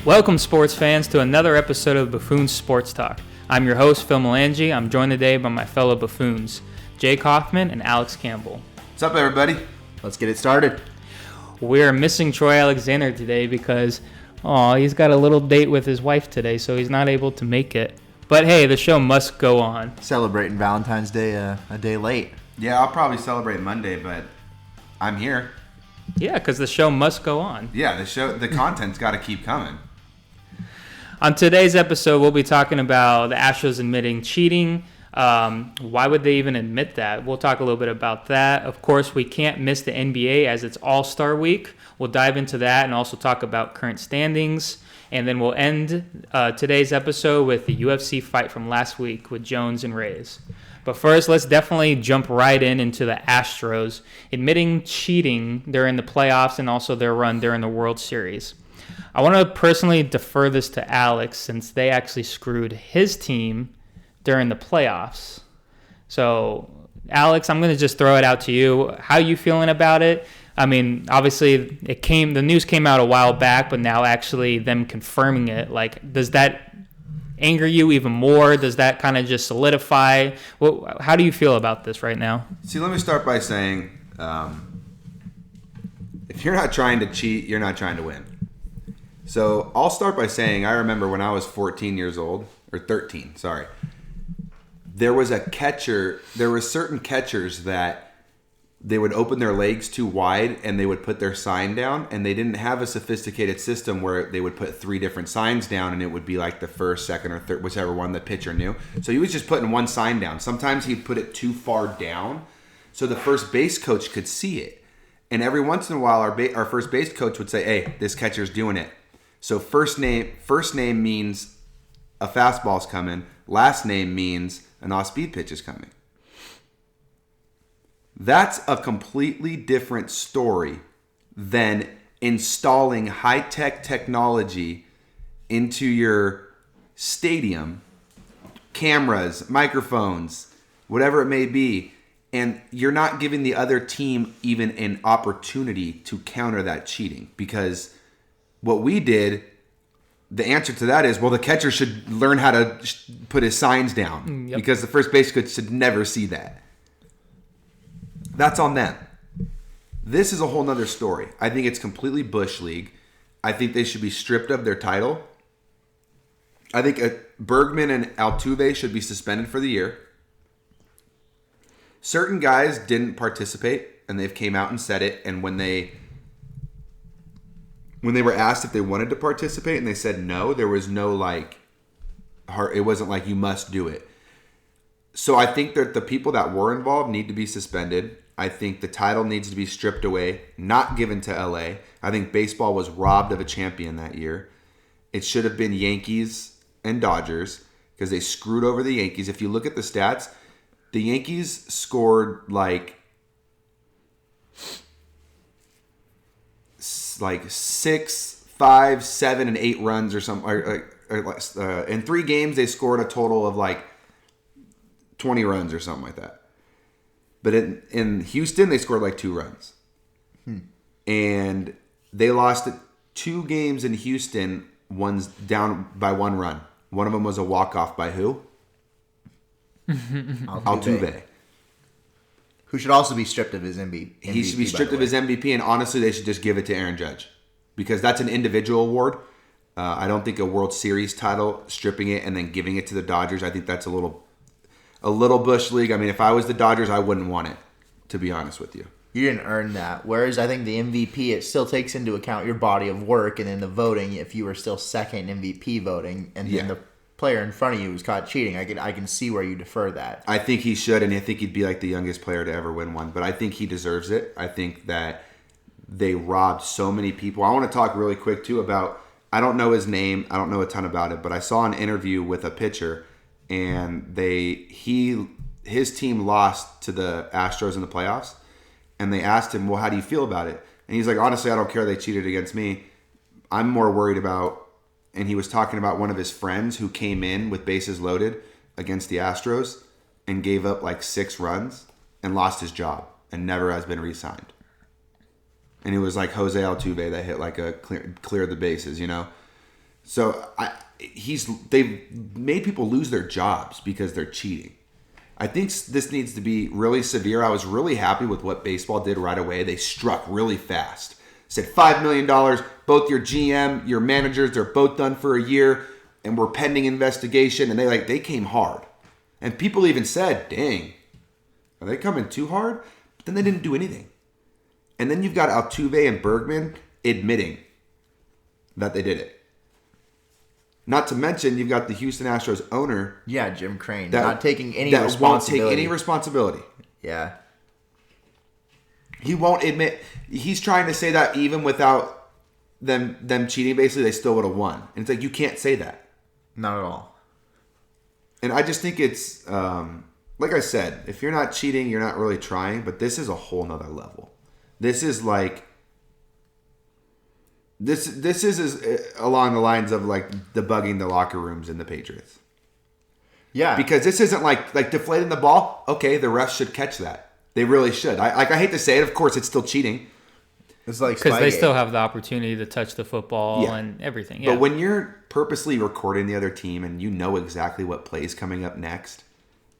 Welcome, sports fans, to another episode of Buffoons Sports Talk. I'm your host, Phil Melangi. I'm joined today by my fellow buffoons, Jake Hoffman and Alex Campbell. What's up, everybody? Let's get it started. We're missing Troy Alexander today because, he's got a little date with his wife today, so he's not able to make it. But hey, the show must go on. Celebrating Valentine's Day a day late. Yeah, I'll probably celebrate Monday, but I'm here. Yeah, because the show must go on. Yeah, the content's got to keep coming. On today's episode, we'll be talking about the Astros admitting cheating. Why would they even admit that? We'll talk a little bit about that. Of course, we can't miss the NBA as it's All-Star Week. We'll dive into that and also talk about current standings. And then we'll end today's episode with the UFC fight from last week with Jones and Reyes. But first, let's definitely jump right into the Astros admitting cheating during the playoffs and also their run during the World Series. I want to personally defer this to Alex since they actually screwed his team during the playoffs. So, Alex, I'm going to just throw it out to you. How are you feeling about it? I mean, obviously, the news came out a while back, but now actually them confirming it, does that anger you even more? Does that kind of just solidify? How do you feel about this right now? See, let me start by saying, if you're not trying to cheat, you're not trying to win. So I'll start by saying I remember when I was 14 years old, or 13, sorry. There were certain catchers that they would open their legs too wide and they would put their sign down, and they didn't have a sophisticated system where they would put 3 different signs down and it would be like the first, second, or third, whichever one the pitcher knew. So he was just putting one sign down. Sometimes he'd put it too far down so the first base coach could see it. And every once in a while our first base coach would say, "Hey, this catcher's doing it." So first name means a fastball's coming. Last name means an off-speed pitch is coming. That's a completely different story than installing high-tech technology into your stadium, cameras, microphones, whatever it may be, and you're not giving the other team even an opportunity to counter that cheating. Because what we did, the answer to that is, well, the catcher should learn how to put his signs down. Yep. Because the first base coach should never see that. That's on them. This is a whole nother story. I think it's completely Bush League. I think they should be stripped of their title. I think Bergman and Altuve should be suspended for the year. Certain guys didn't participate, and they've came out and said it, and when they were asked if they wanted to participate and they said no, there was no it wasn't like you must do it. So I think that the people that were involved need to be suspended. I think the title needs to be stripped away, not given to LA. I think baseball was robbed of a champion that year. It should have been Yankees and Dodgers because they screwed over the Yankees. If you look at the stats, the Yankees scored like 6, 5, 7, and 8 runs or something. In 3 games, they scored a total of 20 runs or something like that. But in Houston, they scored 2 runs. And they lost 2 games in Houston, one's down by 1 run. One of them was a walk-off by who? Altuve. Who should also be stripped of his MVP. He should be stripped of his MVP, and honestly, they should just give it to Aaron Judge. Because that's an individual award. I don't think a World Series title, stripping it and then giving it to the Dodgers, I think that's a little Bush League. I mean, if I was the Dodgers, I wouldn't want it, to be honest with you. You didn't earn that. Whereas I think the MVP, it still takes into account your body of work, and then the voting, if you were still second MVP voting, and then the player in front of you was caught cheating, I can see where you defer that. I think he should, and I think he'd be the youngest player to ever win one. But I think he deserves it. I think that they robbed so many people. I want to talk really quick, too, about, I don't know his name. I don't know a ton about it. But I saw an interview with a pitcher, and his team lost to the Astros in the playoffs. And they asked him, well, how do you feel about it? And he's like, honestly, I don't care. They cheated against me. I'm more worried about, and he was talking about one of his friends who came in with bases loaded against the Astros and gave up 6 runs and lost his job and never has been re-signed. And it was Jose Altuve that hit a clear the bases, So they've made people lose their jobs because they're cheating. I think this needs to be really severe. I was really happy with what baseball did right away. They struck really fast. Said $5 million, both your GM, your managers, they're both done for a year, and we're pending investigation. And they came hard. And people even said, dang, are they coming too hard? But then they didn't do anything. And then you've got Altuve and Bergman admitting that they did it. Not to mention, you've got the Houston Astros owner. Yeah, Jim Crane. Not taking any responsibility. Won't take any responsibility. Yeah. He won't admit. He's trying to say that even without them cheating, basically, they still would have won. And it's like, you can't say that. Not at all. And I just think it's, like I said, if you're not cheating, you're not really trying. But this is a whole nother level. This is like... This is along the lines of like debugging the locker rooms in the Patriots. Yeah. Because this isn't like deflating the ball. Okay, the refs should catch that. They really should. I hate to say it. Of course, it's still cheating. It's like because they still have the opportunity to touch the football and everything. Yeah. But when you're purposely recording the other team and you know exactly what play is coming up next,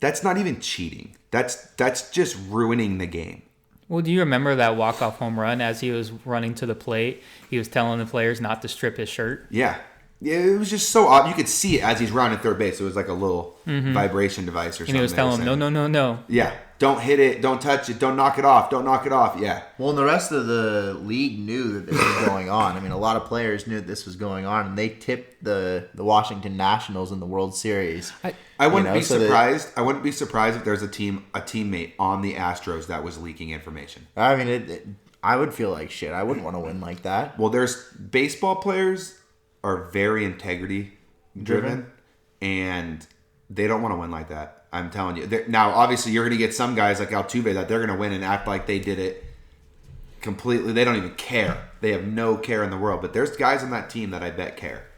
that's not even cheating. That's just ruining the game. Well, do you remember that walk-off home run as he was running to the plate? He was telling the players not to strip his shirt. Yeah. It was just so odd. You could see it as he's rounding third base. It was like a little vibration device or something. And he was telling him, no. Yeah. Don't hit it. Don't touch it. Don't knock it off. Don't knock it off. Yeah. Well, and the rest of the league knew that this was going on. I mean, a lot of players knew that this was going on, and they tipped the Washington Nationals in the World Series. I wouldn't be surprised. I wouldn't be surprised if there's a teammate on the Astros that was leaking information. I mean, I would feel like shit. I wouldn't want to win like that. Well, there's baseball players are very integrity driven, and they don't want to win like that. I'm telling you. Now, obviously, you're going to get some guys like Altuve that they're going to win and act like they did it completely. They don't even care. They have no care in the world. But there's guys on that team that I bet care.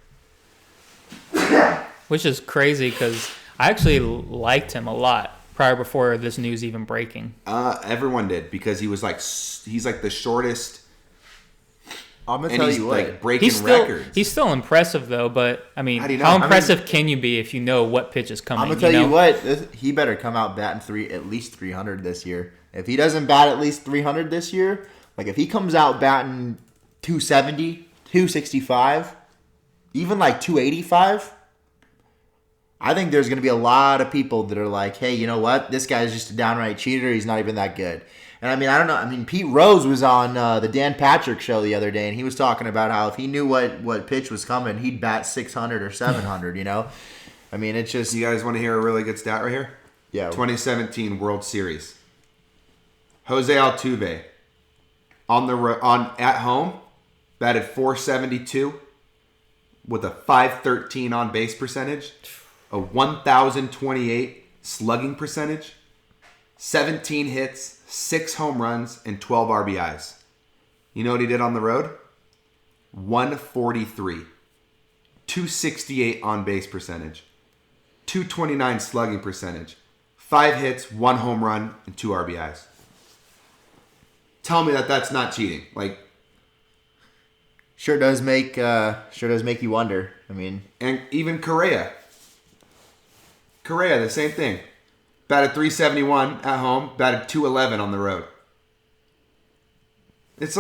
Which is crazy because I actually liked him a lot before this news even breaking. Everyone did because he's like the shortest. I'm gonna tell you what, like breaking records. He's still impressive though, but I mean, how impressive can you be if you know what pitch is coming? I'm gonna tell you what, he better come out batting at least 300 this year. If he doesn't bat at least 300 this year, like if he comes out batting 270, 265, even like 285, I think there's gonna be a lot of people that are like, hey, you know what? This guy's just a downright cheater. He's not even that good. And I mean, I don't know. I mean, Pete Rose was on the Dan Patrick show the other day, and he was talking about how if he knew what pitch was coming, he'd bat 600 or 700, you know? I mean, it's just... You guys want to hear a really good stat right here? Yeah. 2017 World Series. Jose Altuve at home batted .472 with a .513 on base percentage, a 1,028 slugging percentage, 17 hits, 6 home runs, and 12 RBIs. You know what he did on the road? 143. 268 on base percentage. 229 slugging percentage. 5 hits, 1 home run, and 2 RBIs. Tell me that's not cheating. Like, sure does make you wonder. I mean, and even Correa, the same thing. Batted .371 at home, batted .211 on the road. It's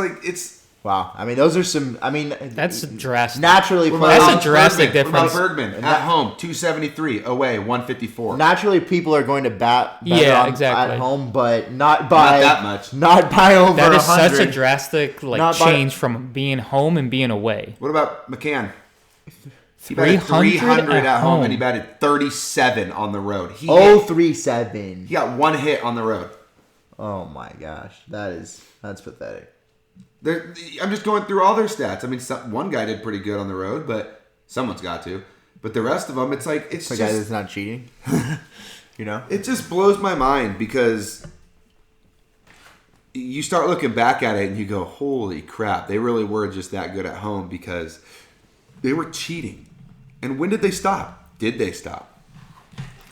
wow. I mean, those are some. I mean, that's drastic. Naturally, that's a drastic difference. Bergman at home, .273, away, .154. Naturally, people are going to bat better at home, but not that much. Not by over 100. That is such a drastic change from being home and being away. What about McCann? He batted 300 at home, and he batted 37 on the road. 3-7. He got 1 hit on the road. Oh my gosh, that's pathetic. I'm just going through all their stats. I mean, one guy did pretty good on the road, but someone's got to. But the rest of them, it's like it's a just, guy that's not cheating. You know, it just blows my mind because you start looking back at it and you go, "Holy crap! They really were just that good at home because they were cheating." And when did they stop? Did they stop?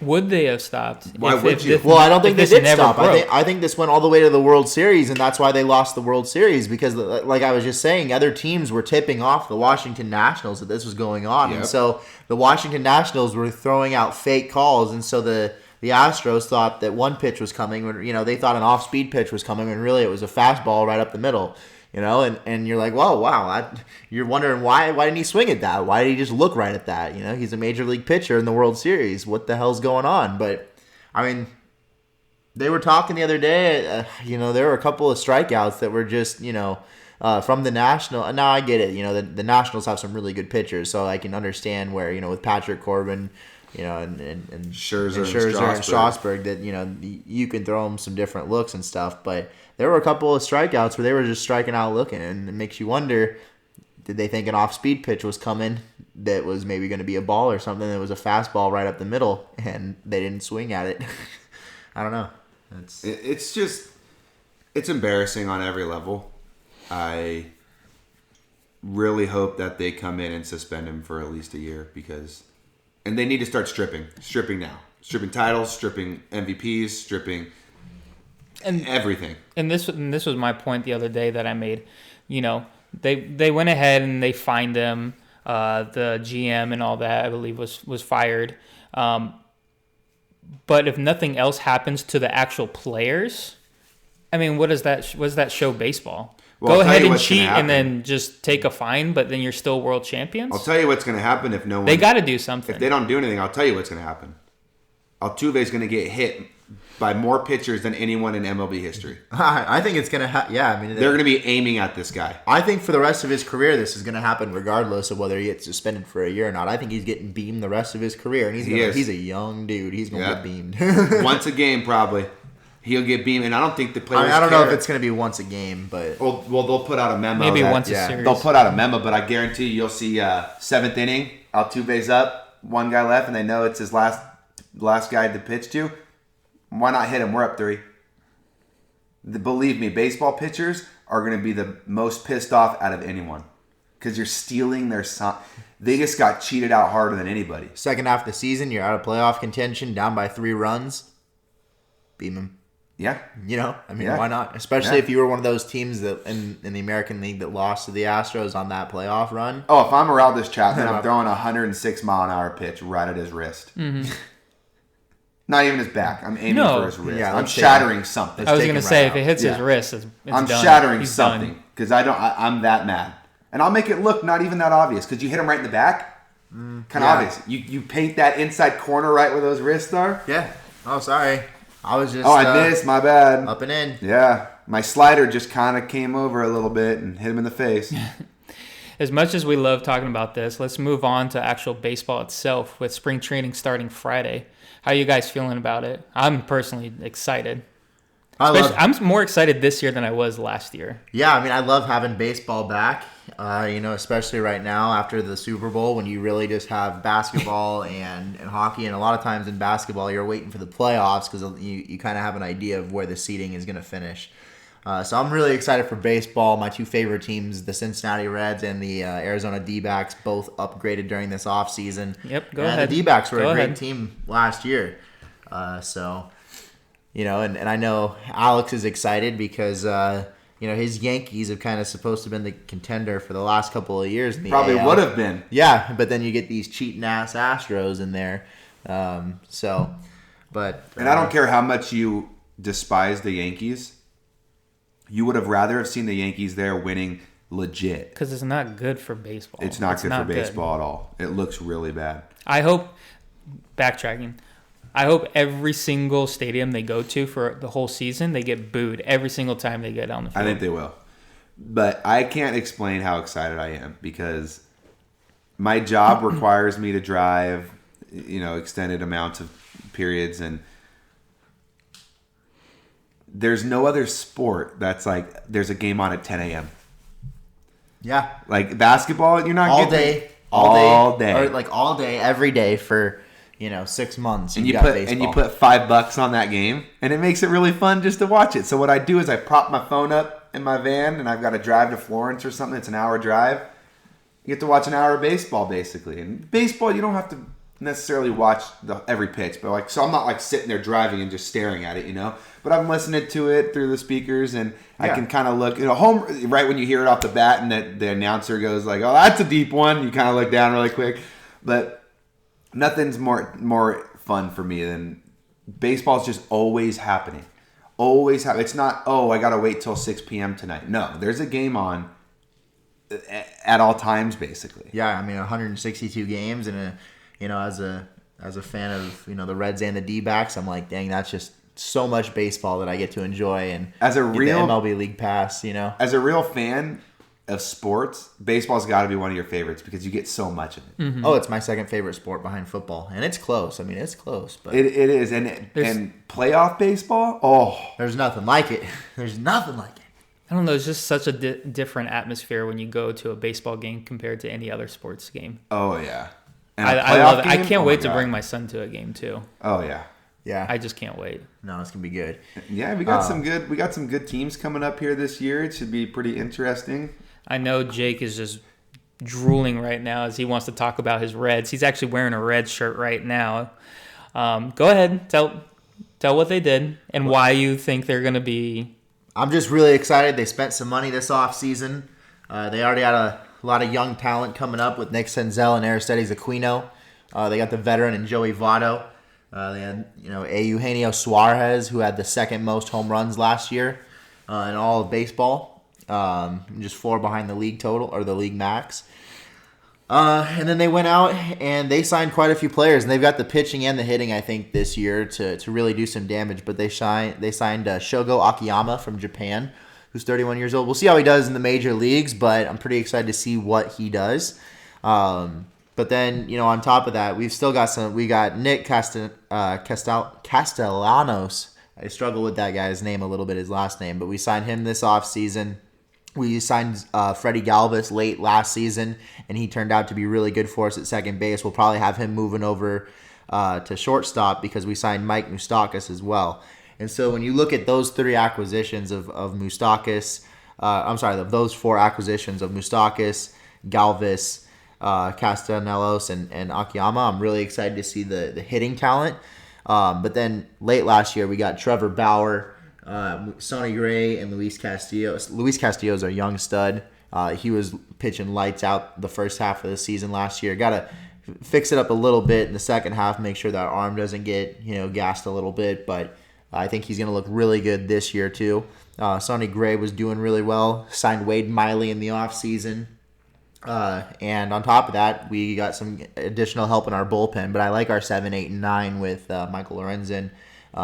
Would they have stopped? Why would you? Well, I don't think they this did never stop. broke? I think this went all the way to the World Series, and that's why they lost the World Series. Because, like I was just saying, other teams were tipping off the Washington Nationals that this was going on, Yep. and so the Washington Nationals were throwing out fake calls, and so the Astros thought that one pitch was coming when they thought an off-speed pitch was coming, when really it was a fastball right up the middle. And you're like, whoa, wow. You're wondering why didn't he swing at that? Why did he just look right at that? He's a major league pitcher in the World Series. What the hell's going on? But, I mean, they were talking the other day, there were a couple of strikeouts that were just, from the National. Now I get it. The Nationals have some really good pitchers, so I can understand where, with Patrick Corbin, and Scherzer and Strasburg that, you can throw them some different looks and stuff, but there were a couple of strikeouts where they were just striking out looking, and it makes you wonder, did they think an off-speed pitch was coming that was maybe going to be a ball or something that was a fastball right up the middle, and they didn't swing at it? I don't know. It's embarrassing on every level. I really hope that they come in and suspend him for at least a year, and they need to start stripping now. Stripping titles, stripping MVPs, stripping everything. And this was my point the other day that I made. They went ahead and they fined them. The GM and all that, I believe, was fired. But if nothing else happens to the actual players, I mean, what does that show baseball? Well, Go ahead and cheat and then just take a fine, but then you're still world champions? I'll tell you what's going to happen if no one... They got to do something. If they don't do anything, I'll tell you what's going to happen. Altuve's going to get hit by more pitchers than anyone in MLB history. I think it's going to yeah. I mean, they're going to be aiming at this guy. I think for the rest of his career, this is going to happen regardless of whether he gets suspended for a year or not. I think he's getting beamed the rest of his career, and he's a young dude. He's going to get beamed. Once a game, probably. He'll get beamed, and I don't think the players I don't care. know if it's going to be once a game, but... Well, they'll put out a memo. Maybe once a series. They'll put out a memo, but I guarantee you'll see 7th inning, Altuve's up, one guy left, and they know it's his last guy to pitch to. Why not hit him? We're up 3. Believe me, baseball pitchers are going to be the most pissed off out of anyone because you're stealing their son. They just got cheated out harder than anybody. Second half of the season, you're out of playoff contention, down by 3 runs. Beam him. Yeah. Why not? Especially if you were one of those teams that in the American League that lost to the Astros on that playoff run. Oh, if I'm Aroldis Chapman, I'm throwing a 106-mile-an-hour pitch right at his wrist. Mm-hmm. Not even his back. I'm aiming for his wrist. Yeah, I'm shattering something. I was going to say, if it hits his wrist, it's I'm done. shattering He's something because I'm that mad. And I'll make it look not even that obvious because you hit him right in the back. Kind of obvious. You paint that inside corner right where those wrists are. Yeah. Oh, sorry. I was just... I missed. My bad. Up and in. Yeah. My slider just kind of came over a little bit and hit him in the face. As much as we love talking about this, let's move on to actual baseball itself with spring training starting Friday. How are you guys feeling about it? I'm personally excited. I'm more excited this year than I was last year. Yeah, I mean, I love having baseball back, especially right now after the Super Bowl when you really just have basketball and hockey. And a lot of times in basketball, you're waiting for the playoffs because you kind of have an idea of where the seeding is going to finish. So I'm really excited for baseball. My 2 favorite teams, the Cincinnati Reds and the Arizona D-backs, both upgraded during this offseason. Yep, go ahead. The D-backs were a great team last year. And I know Alex is excited because, his Yankees have kind of supposed to have been the contender for the last couple of years. In the Probably AL. would have been. Yeah, but then you get these cheating-ass Astros in there. And I don't care how much you despise the Yankees. You would have rather have seen the Yankees there winning legit. Because it's not good for baseball. It's not good for baseball at all. It looks really bad. I hope every single stadium they go to for the whole season, they get booed every single time they get on the field. I think they will. But I can't explain how excited I am because my job requires me to drive, extended amounts of periods, and there's no other sport that's like there's a game on at 10 a.m. Yeah. Like basketball, you're not all getting day. Or like all day, every day for 6 months. And you put $5 on that game, and it makes it really fun just to watch it. So what I do is I prop my phone up in my van, and I've got to drive to Florence or something. It's an hour drive. You get to watch an hour of baseball, basically. And baseball, you don't have to necessarily watch every pitch, but like, so I'm not like sitting there driving and just staring at it, But I'm listening to it through the speakers, and I can kind of look, home right when you hear it off the bat, and the announcer goes like, "Oh, that's a deep one." You kind of look down really quick, but nothing's more fun for me than baseball's just always happening. Always happen. It's not, I got to wait till 6 p.m. tonight. No, there's a game on at all times, basically. Yeah, I mean, 162 games, and as a fan of the Reds and the D-backs, I'm like, dang, that's just so much baseball that I get to enjoy, and as a real the MLB League Pass, As a real fan of sports, baseball's got to be one of your favorites because you get so much of it. Mm-hmm. Oh, it's my second favorite sport behind football, and it's close. I mean, it's close, but it is, and playoff baseball, there's nothing like it. There's nothing like it. I don't know. It's just such a different atmosphere when you go to a baseball game compared to any other sports game. Oh yeah, I love it. I can't wait to bring my son to a game too. Oh yeah. Yeah, I just can't wait. No, it's gonna be good. Yeah, we got some good teams coming up here this year. It should be pretty interesting. I know Jake is just drooling right now as he wants to talk about his Reds. He's actually wearing a Red shirt right now. Go ahead, tell what they did and why you think they're gonna be. I'm just really excited. They spent some money this offseason. They already had a lot of young talent coming up with Nick Senzel and Aristides Aquino. They got the veteran and Joey Votto. They had, Eugenio Suarez, who had the second most home runs last year in all of baseball. Just 4 behind the league total, or the league max. And then they went out and they signed quite a few players, and they've got the pitching and the hitting, I think, this year to really do some damage. But they signed Shogo Akiyama from Japan, who's 31 years old. We'll see how he does in the major leagues, but I'm pretty excited to see what he does. But then, on top of that, we've still got we got Nick Castellanos. I struggle with that guy's name a little bit, his last name, but we signed him this offseason. We signed Freddie Galvis late last season, and he turned out to be really good for us at second base. We'll probably have him moving over to shortstop because we signed Mike Moustakas as well. And so when you look at those 3 acquisitions of Moustakas, those 4 acquisitions of Moustakas, Galvis, Castellanos, and Akiyama, I'm really excited to see the hitting talent. But then late last year, we got Trevor Bauer, Sonny Gray, and Luis Castillo. Luis Castillo is a young stud. He was pitching lights out the first half of the season last year. Got to fix it up a little bit in the second half, make sure that arm doesn't get gassed a little bit. But I think he's going to look really good this year too. Sonny Gray was doing really well. Signed Wade Miley in the offseason. And on top of that, we got some additional help in our bullpen. But I like our 7, 8, and 9 with Michael Lorenzen,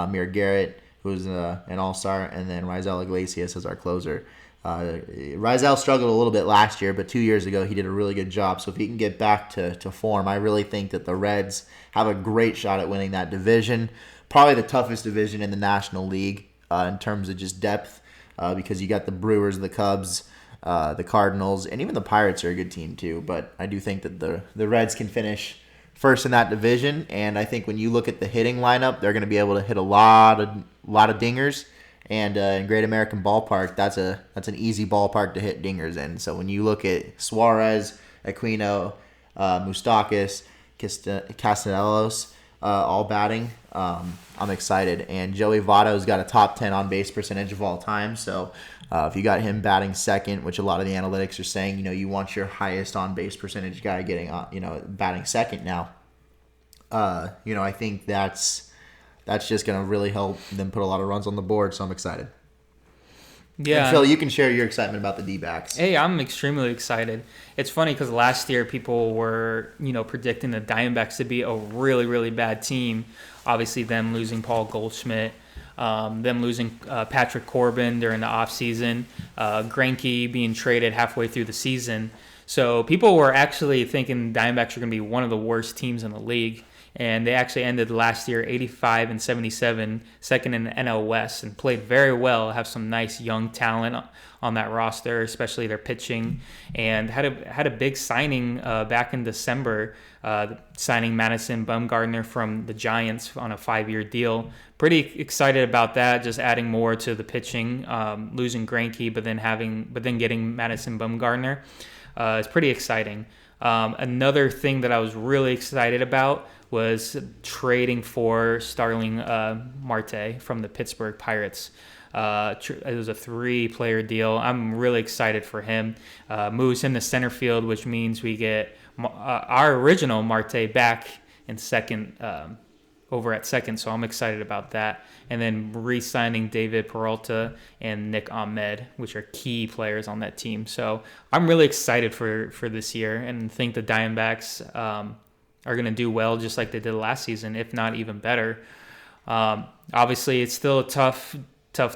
Mir Garrett, who's an all-star, and then Raisel Iglesias as our closer. Raisel struggled a little bit last year, but 2 years ago he did a really good job. So if he can get back to form, I really think that the Reds have a great shot at winning that division. Probably the toughest division in the National League in terms of just depth, because you got the Brewers, the Cubs, the Cardinals, and even the Pirates are a good team too. But I do think that the Reds can finish first in that division, and I think when you look at the hitting lineup, they're going to be able to hit a lot of dingers. And in Great American Ballpark, that's an easy ballpark to hit dingers in. So when you look at Suarez, Aquino, Moustakas, Castellanos all batting, I'm excited. And Joey Votto's got a top 10 on base percentage of all time. So if you got him batting second, which a lot of the analytics are saying, you want your highest on base percentage guy getting batting second now. I think that's just going to really help them put a lot of runs on the board, so I'm excited. Yeah. And Phil, you can share your excitement about the D-backs. Hey, I'm extremely excited. It's funny because last year people were, predicting the Diamondbacks to be a really, really bad team. Obviously, them losing Paul Goldschmidt, them losing Patrick Corbin during the offseason, Greinke being traded halfway through the season. So people were actually thinking Diamondbacks are going to be one of the worst teams in the league. And they actually ended last year 85-77, second in the NL West, and played very well. Have some nice young talent on that roster, especially their pitching, and had a big signing back in December, signing Madison Bumgarner from the Giants on a 5-year deal. Pretty excited about that. Just adding more to the pitching, losing Greinke, but then getting Madison Bumgarner. It's pretty exciting. Another thing that I was really excited about was trading for Starling Marte from the Pittsburgh Pirates. It was a 3-player deal. I'm really excited for him. Moves him to center field, which means we get our original Marte back in second, over at second. So I'm excited about that. And then re-signing David Peralta and Nick Ahmed, which are key players on that team. So I'm really excited for this year and think the Diamondbacks are going to do well just like they did last season, if not even better. Obviously, it's still a tough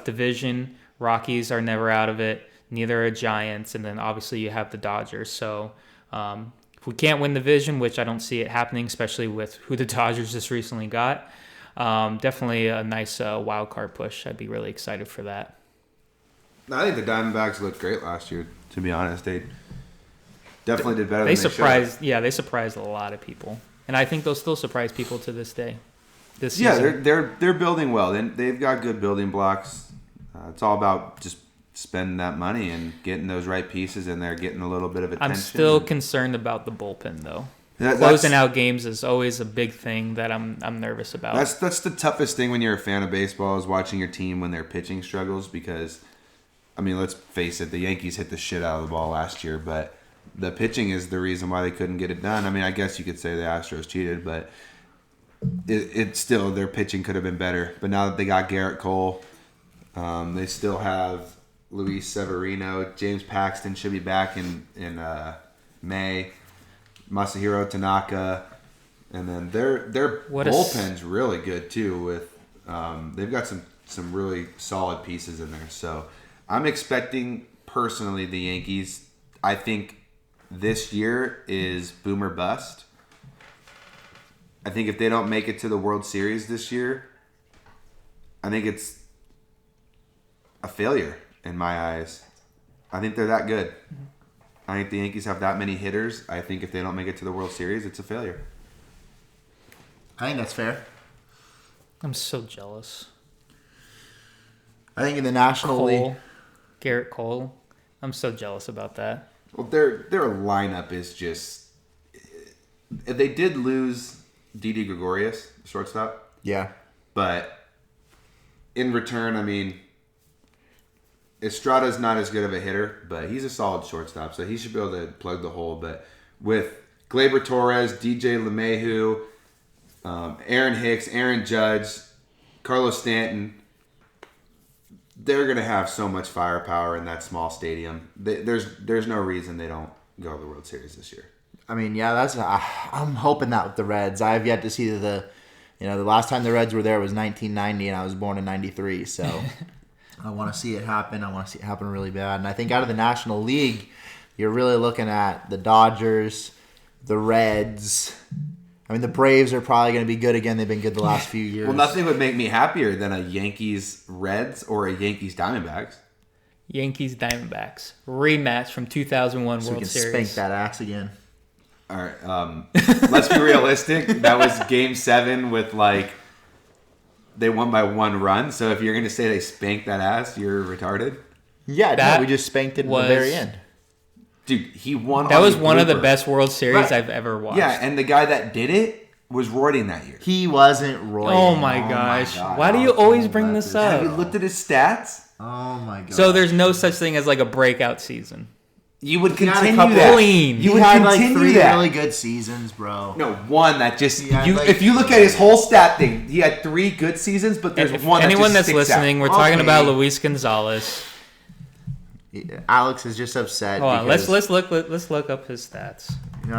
division. Rockies are never out of it. Neither are Giants. And then obviously you have the Dodgers. So if we can't win the division, which I don't see it happening, especially with who the Dodgers just recently got, definitely a nice wild card push. I'd be really excited for that. I think the Diamondbacks looked great last year, to be honest. They definitely did better They than they surprised. Yeah, they surprised a lot of people. And I think they'll still surprise people to this day. This yeah, season. they're building well. They've got good building blocks. It's all about just spending that money and getting those right pieces in there, getting a little bit of attention. I'm still concerned about the bullpen, though. Closing out games is always a big thing that I'm nervous about. That's the toughest thing when you're a fan of baseball is watching your team when their pitching struggles because, I mean, let's face it, the Yankees hit the shit out of the ball last year, but the pitching is the reason why they couldn't get it done. I mean, I guess you could say the Astros cheated, but it's still their pitching could have been better. But now that they got Garrett Cole, they still have Luis Severino. James Paxton should be back in May. Masahiro Tanaka, and then their bullpen's really good too. With they've got some really solid pieces in there. So I'm expecting personally the Yankees. I think this year is boom or bust. I think if they don't make it to the World Series this year, I think it's a failure in my eyes. I think they're that good. I think the Yankees have that many hitters. I think if they don't make it to the World Series, it's a failure. I think that's fair. I'm so jealous. I think in the National League, Garrett Cole, I'm so jealous about that. Well, their lineup is just. They did lose Didi Gregorius, shortstop. Yeah. But in return, I mean, Estrada's not as good of a hitter, but he's a solid shortstop, so he should be able to plug the hole. But with Gleyber Torres, DJ LeMahieu, Aaron Hicks, Aaron Judge, Carlos Stanton, they're going to have so much firepower in that small stadium. There's no reason they don't go to the World Series this year. I mean, yeah, I'm hoping that with the Reds. I have yet to see the last time the Reds were there was 1990, and I was born in '93, so I want to see it happen. I want to see it happen really bad. And I think out of the National League, you're really looking at the Dodgers, the Reds. I mean, the Braves are probably going to be good again. They've been good the last few years. Well, nothing would make me happier than a Yankees-Reds or a Yankees-Diamondbacks. Yankees-Diamondbacks. Rematch from 2001 so World we can Series. spank that ass again. All right. Let's be realistic. That was Game 7 with, they won by 1 run. So if you're going to say they spanked that ass, you're retarded. Yeah, we just spanked it at the very end. Dude, he won. That was one of the best World Series I've ever watched. Yeah, and the guy that did it was roiding that year. He wasn't roiding. Oh my gosh. Why do you always bring this up? Have you looked at his stats? Oh my god. So there's no such thing as a breakout season. You would He had a continue couple- that. Clean. You would had continue 3 that. really good seasons, bro. No, one that just had, if you look at his whole stat thing, he had 3 good seasons, but there's If one that anyone just that's sticks listening, out. we're talking Okay. about Luis Gonzalez. Alex is just upset. Hold on, because, let's look up his stats.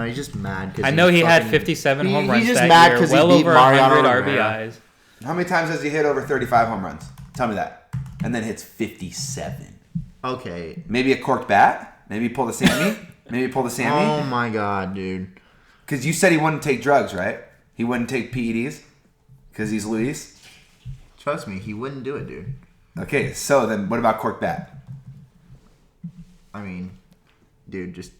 he's just mad because I know he had 57 home runs he's just that mad year, 'cause he well beat over Mariano 100 Rivera. RBIs. How many times has he hit over 35 home runs? Tell me that. And then hits 57. Okay. Maybe a corked bat? Maybe pull the Sammy? Oh my god, dude. Because you said he wouldn't take drugs, right? He wouldn't take PEDs? Because he's Luis? Trust me, he wouldn't do it, dude. Okay, so then what about corked bat? I mean, dude, just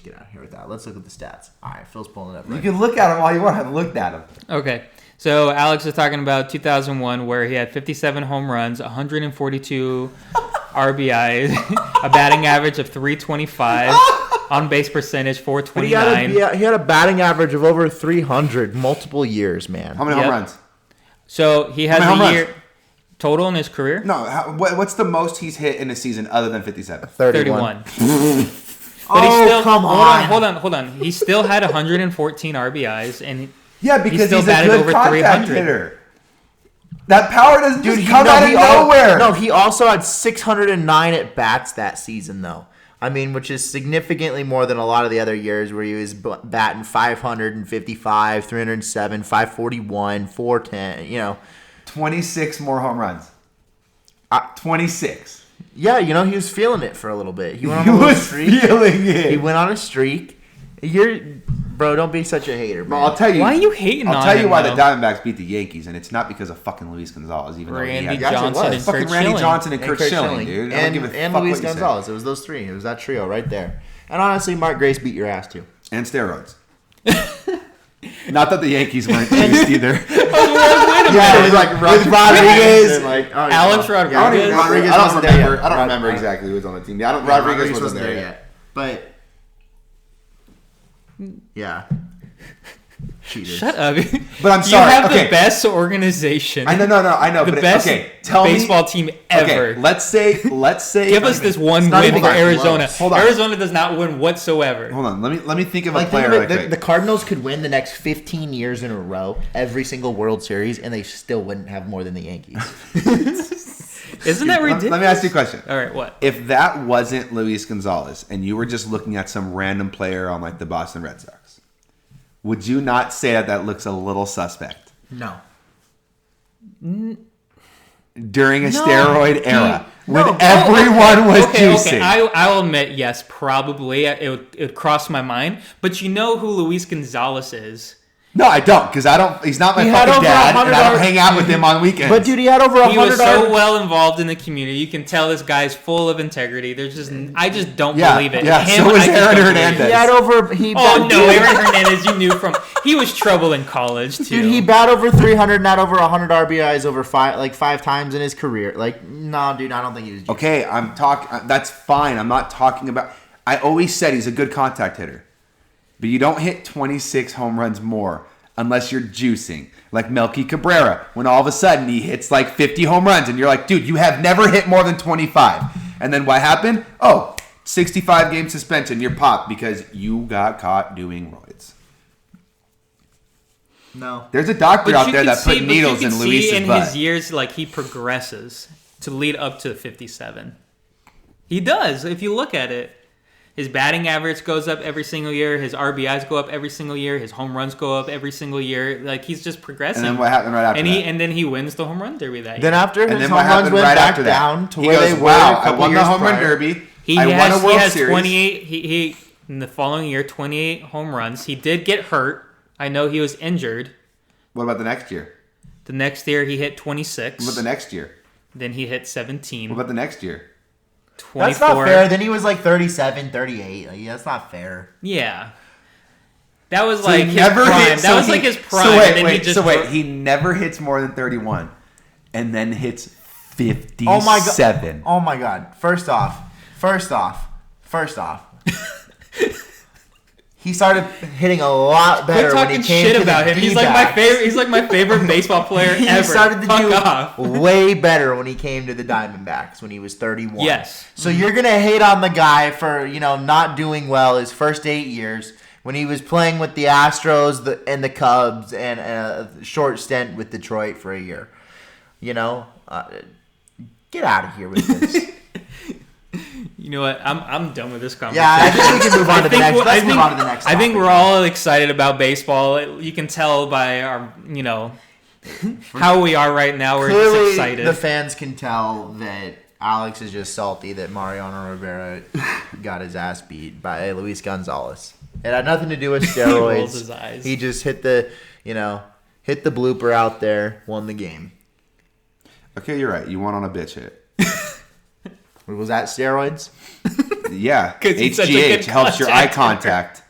get out of here with that. Let's look at the stats. All right, Phil's pulling it up. You Right. can look at him all you want. I've looked at him. Okay, so Alex is talking about 2001, where he had 57 home runs, 142 RBIs, a batting average of 325, On base percentage, But 429. he had a batting average of over 300 multiple years, man. How many home runs? So he has How many a home year runs? total in his career. No, what's the most he's hit in a season other than 57? 31. But come on. Hold on. He still had 114 RBIs, and Yeah, because still he's a batted good over contact 300. hitter. That power doesn't Dude, just come out of nowhere. No, he also had 609 at bats that season, though. I mean, which is significantly more than a lot of the other years where he was batting 555, 307, 541, 410. 26 more home runs. 26. Yeah, he was feeling it for a little bit. He went on He a little was streak. feeling it. He went on a streak. Bro, don't be such a hater, man. Well, I'll tell you. Why are you hating on I'll tell you him, why though? the Diamondbacks beat the Yankees, and it's not because of fucking Luis Gonzalez, even Randy though he had Johnson and fucking Kurt Randy Schilling. Johnson and Kurt Schilling, dude. I don't give a and fuck Luis what you say. Gonzalez. It was those three. It was that trio right there. And honestly, Mark Grace beat your ass too. And steroids. Not that the Yankees weren't used either. Yeah, it was like Rodriguez. Alex Rodriguez. I don't remember exactly who was on the team. Rodriguez wasn't there yet. But yeah. Cheaters. Shut up. But I'm sorry. You have okay. the best organization. I know. The but best tell baseball me, team ever. Okay, let's say. Give us this one not win even for that Arizona. close. Hold on. Arizona does not win whatsoever. Hold on. Let me think of a Like player think right of it, quick. the Cardinals could win the next 15 years in a row, every single World Series, and they still wouldn't have more than the Yankees. Isn't that ridiculous? Let me ask you a question. All right, what? If that wasn't Luis Gonzalez and you were just looking at some random player on like the Boston Red Sox, would you not say that looks a little suspect? No. During a steroid era, when no. everyone was Okay. juicing. I'll admit, yes, probably. It would cross my mind. But you know who Luis Gonzalez is. No, I don't, because I don't. He's not my He had fucking over dad, and I 100 don't hang out with him on weekends. But dude, he had over 100. He was so well involved in the community. You can tell this guy's full of integrity. I just don't believe it. Yeah, Him, so was I just Aaron don't believe Hernandez. it. He had over. Oh no, Aaron Hernandez, you knew from. He was trouble in college too. Dude, he bat over 300, not over 100 RBIs over five times in his career. Like, no, dude, I don't think he was. Okay, I'm talking. That's fine. I'm not talking about. I always said he's a good contact hitter, but you don't hit 26 home runs more unless you're juicing. Like Melky Cabrera, when all of a sudden he hits like 50 home runs, and you're like, dude, you have never hit more than 25. And then what happened? 65 game suspension. You're popped because you got caught doing roids. No. There's a doctor But out you there can that put see- but needles you in can Luis's see in butt. his years, like he progresses to lead up to 57. He does. If you look at it, his batting average goes up every single year. His RBIs go up every single year. His home runs go up every single year. Like he's just progressing. And then what happened right after that? And then he wins the home run derby that year. Then after And his then home what runs happened went right back after that? down to He where goes, they were wow, a I couple won the years home run prior. derby. He I won has, a World he has Series. 28. He in the following year 28 home runs. He did get hurt. I know he was injured. What about the next year? The next year he hit 26. What about the next year? Then he hit 17. What about the next year? 24. That's not fair. Then he was like 37, 38. Like, that's not fair. Yeah. That was So like he his never prime. hits. That was like his prime. and then he just He never hits more than 31, and then hits 57. Oh my god. First off. He started hitting a lot better Quit when talking he came shit to about the him. He's like my D-backs. favorite. He's like my favorite baseball player He ever. started to Fuck do off. way better when he came to the Diamondbacks when he was 31. Yes. So you're gonna hate on the guy for not doing well his first 8 years when he was playing with the Astros and the Cubs and a short stint with Detroit for a year. Get out of here with this. You know what? I'm done with this conversation. Yeah, I think we can move on to the next. Let's move on to the next. I think topic. we're all excited about baseball. You can tell by our, how we are right now. We're just Clearly, excited. the fans can tell that Alex is just salty that Mariano Rivera got his ass beat by Luis Gonzalez. It had nothing to do with steroids. rolls his eyes. He just hit the blooper out there, won the game. Okay, you're right. You won on a bitch hit. Was that steroids? Yeah, 'Cause he's such a good HGH helps your eye contact.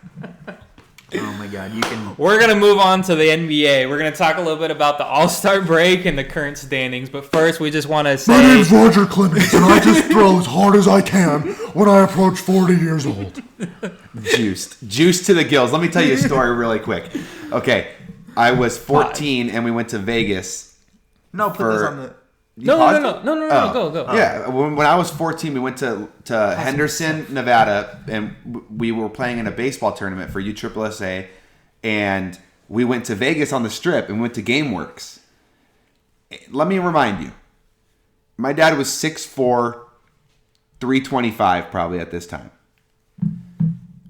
Oh my god, you can. We're going to move on to the NBA. We're going to talk a little bit about the All-Star break and the current standings. But first, we just want to say... My name's Roger Clemens, and I just throw as hard as I can when I approach 40 years old. Juiced to the gills. Let me tell you a story really quick. Okay, I was 14 and we went to Vegas. No, put this on the. No, go. Yeah, when I was 14, we went to Henderson, Nevada, and we were playing in a baseball tournament for USSSA, and we went to Vegas on the Strip and went to GameWorks. Let me remind you, my dad was 6'4", 325 probably at this time.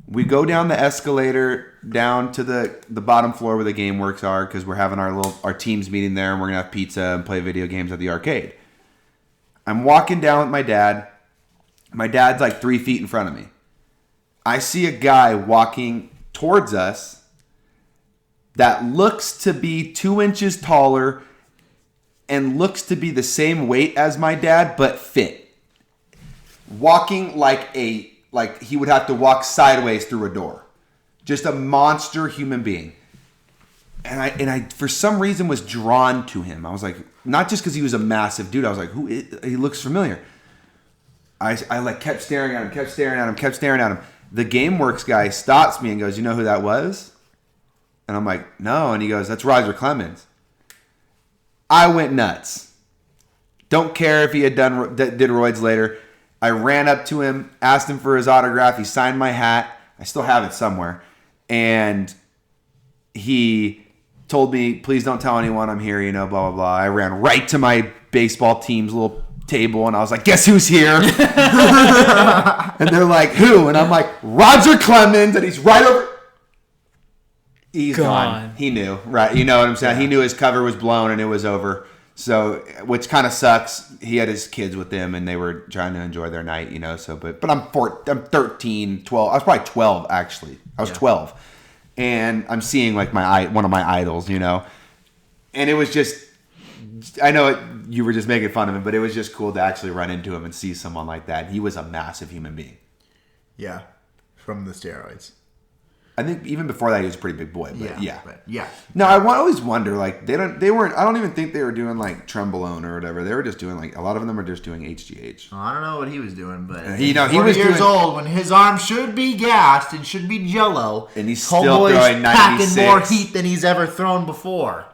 We go down the escalator down to the bottom floor where the GameWorks are because we're having our teams meeting there and we're gonna have pizza and play video games at the arcade. I'm walking down with my dad. My dad's like 3 feet in front of me. I see a guy walking towards us that looks to be 2 inches taller and looks to be the same weight as my dad, but fit. Walking like he would have to walk sideways through a door. Just a monster human being. And I for some reason was drawn to him. I was like, not just because he was a massive dude. I was like, he looks familiar. I like kept staring at him. The GameWorks guy stops me and goes, you know who that was? And I'm like, no. And he goes, that's Roger Clemens. I went nuts. Don't care if he had did roids later. I ran up to him, asked him for his autograph. He signed my hat. I still have it somewhere. And he told me, please don't tell anyone I'm here, blah, blah, blah. I ran right to my baseball team's little table, and I was like, guess who's here? And they're like, who? And I'm like, Roger Clemens, and he's right over. He's gone. He knew, right? You know what I'm saying? Yeah. He knew his cover was blown and it was over. So, which kind of sucks. He had his kids with him and they were trying to enjoy their night, So, but I'm 13, 12. I was probably 12 actually. I was 12, and I'm seeing like one of my idols, And it was just, I know you were just making fun of him, but it was just cool to actually run into him and see someone like that. He was a massive human being. Yeah, from the steroids. I think even before that he was a pretty big boy, but yeah. No, I always wonder, like, they weren't, I don't even think they were doing like Trembolone or whatever. They were just doing like, a lot of them are just doing HGH. Well, I don't know what he was doing, but he was years old when his arm should be gassed and should be jello. And he's still throwing 96. Packing more heat than he's ever thrown before.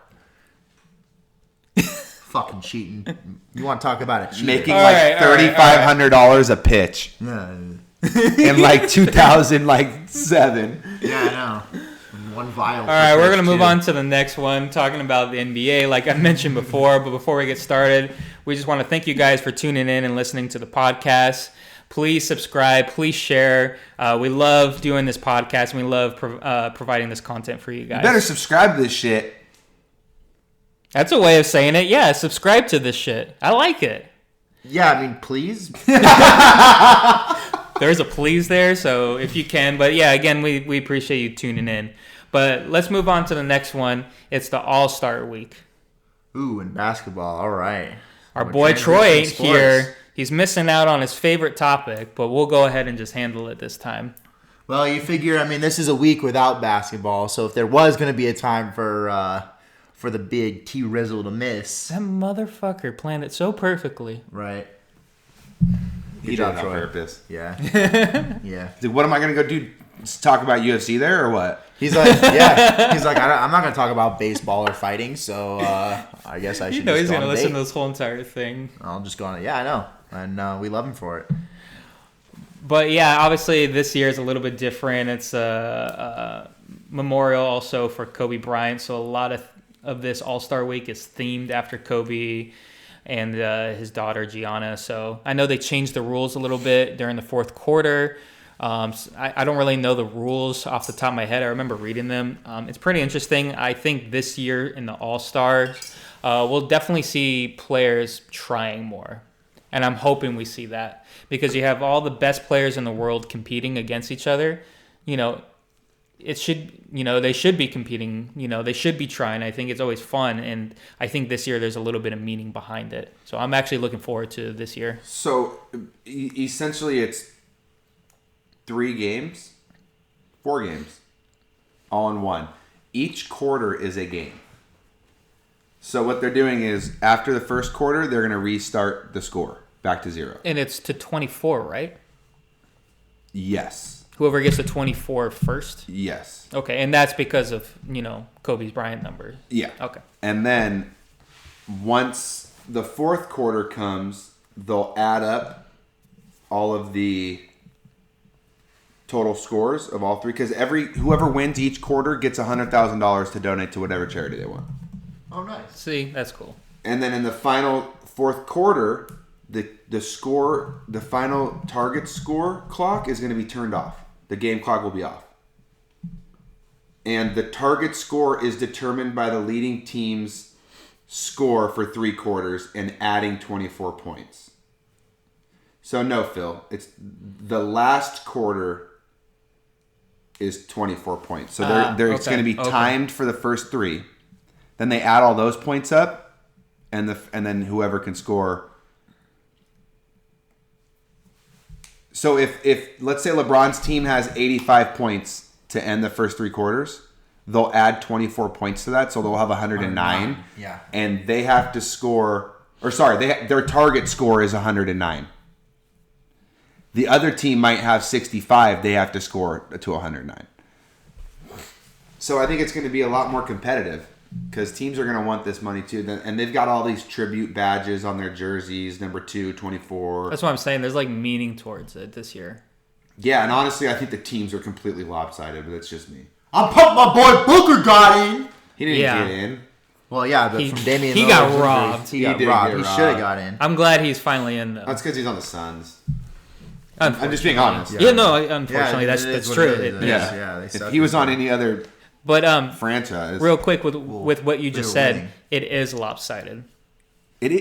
Fucking cheating. You want to talk about it? Making $3,500 a pitch. Yeah. In like 2007. Yeah, I know. One vial. All right, we're going to move on to the next one, talking about the NBA, like I mentioned before. But before we get started, we just want to thank you guys for tuning in and listening to the podcast. Please subscribe. Please share. We love doing this podcast, and we love providing this content for you guys. You better subscribe to this shit. That's a way of saying it. Yeah, subscribe to this shit. I like it. Yeah, I mean, please. There's a please there, so if you can. But yeah, again, we appreciate you tuning in. But let's move on to the next one. It's the All-Star Week. Ooh, in basketball. All right. Our boy Troy ain't here. He's missing out on his favorite topic, but we'll go ahead and just handle it this time. Well, you figure, I mean, this is a week without basketball, so if there was going to be a time for the big T-Rizzle to miss. That motherfucker planned it so perfectly. Right. He did it on purpose. Yeah. Yeah. Dude, what am I going to go do? Just talk about UFC there or what? He's like, yeah. He's like, I'm not going to talk about baseball or fighting, so I guess I should he's going to listen to this whole entire thing. I'll just go on. Yeah, I know. And we love him for it. But yeah, obviously this year is a little bit different. It's a memorial also for Kobe Bryant, so a lot of this All-Star Week is themed after Kobe and his daughter Gianna. So I know they changed the rules a little bit during the fourth quarter. I don't really know the rules off the top of my head. I remember reading them. It's pretty interesting. I think this year in the All-Stars, we'll definitely see players trying more. And I'm hoping we see that because you have all the best players in the world competing against each other. They should be competing, they should be trying. I think it's always fun. And I think this year there's a little bit of meaning behind it. So I'm actually looking forward to this year. So essentially it's 4 games, all in one. Each quarter is a game. So what they're doing is after the first quarter, they're going to restart the score back to 0. And it's to 24, right? Yes. Whoever gets to 24 first? Yes. Okay, and that's because of, Kobe Bryant number. Yeah. Okay. And then once the fourth quarter comes, they'll add up all of the total scores of all three, because whoever wins each quarter gets $100,000 to donate to whatever charity they want. Oh, nice. See, that's cool. And then in the final fourth quarter, the final target score clock is going to be turned off. The game clock will be off. And the target score is determined by the leading team's score for 3 quarters and adding 24 points. So no, Phil, it's the last quarter is 24 points. So it's going to be timed for the first 3. Then they add all those points up, and then whoever can score. So if let's say LeBron's team has 85 points to end the first 3 quarters, they'll add 24 points to that, so they'll have 109. Yeah. And they have to score, their target score is 109. The other team might have 65. They have to score to 109. So I think it's going to be a lot more competitive because teams are going to want this money too. And they've got all these tribute badges on their jerseys, number 2, 24. That's what I'm saying. There's meaning towards it this year. Yeah, and honestly, I think the teams are completely lopsided, but that's just me. I'm pumped my boy Booker got in. He didn't get in. Well, yeah, but from Damian he Lillard, got robbed. He got robbed. He should have got in. I'm glad he's finally in, though. That's because he's on the Suns. I'm just being honest. Yeah, no, unfortunately, that's true. If he was on any other franchise. Real quick, with what you just said, it is lopsided.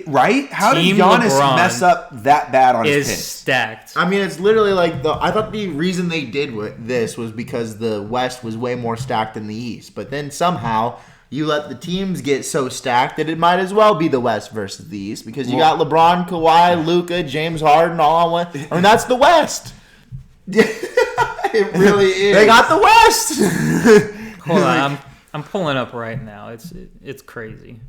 Right? How did Giannis mess up that bad on his picks? Is stacked. I mean, it's literally I thought the reason they did this was because the West was way more stacked than the East. But then somehow you let the teams get so stacked that it might as well be the West versus the East because you got LeBron, Kawhi, Luka, James Harden all on one. I mean, that's the West. It really is. They got the West. Hold on, I'm pulling up right now. It's crazy.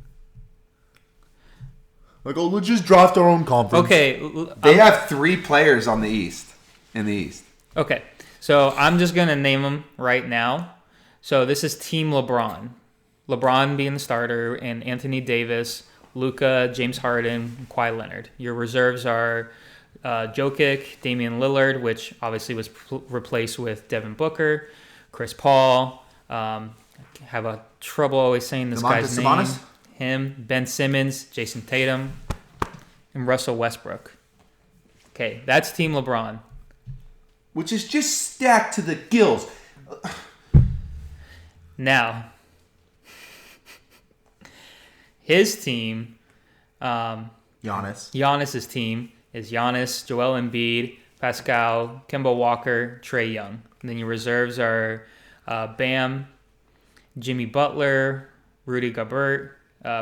Let's just draft our own conference. Okay. They have 3 players in the East. Okay. So I'm just going to name them right now. So this is Team LeBron. LeBron being the starter, and Anthony Davis, Luka, James Harden, and Kawhi Leonard. Your reserves are Jokic, Damian Lillard, which obviously was replaced with Devin Booker, Chris Paul. Have a trouble always saying this guy's name. Him, Ben Simmons, Jason Tatum, and Russell Westbrook. Okay, that's Team LeBron. Which is just stacked to the gills. Now, his team, Giannis's team is Giannis, Joel Embiid, Pascal, Kemba Walker, Trae Young. And then your reserves are Bam, Jimmy Butler, Rudy Gobert,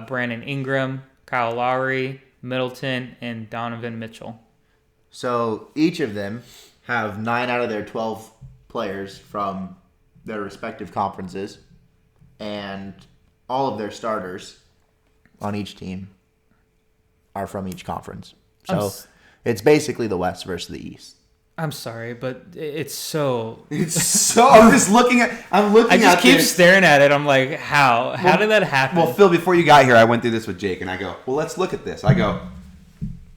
Brandon Ingram, Kyle Lowry, Middleton, and Donovan Mitchell. So each of them have 9 out of their 12 players from their respective conferences, and all of their starters on each team are from each conference. So it's basically the West versus the East. I'm sorry, but it's so. I'm just looking at. I just keep staring at it. I'm like, how? How did that happen? Well, Phil, before you got here, I went through this with Jake, and I go, well, let's look at this. I go,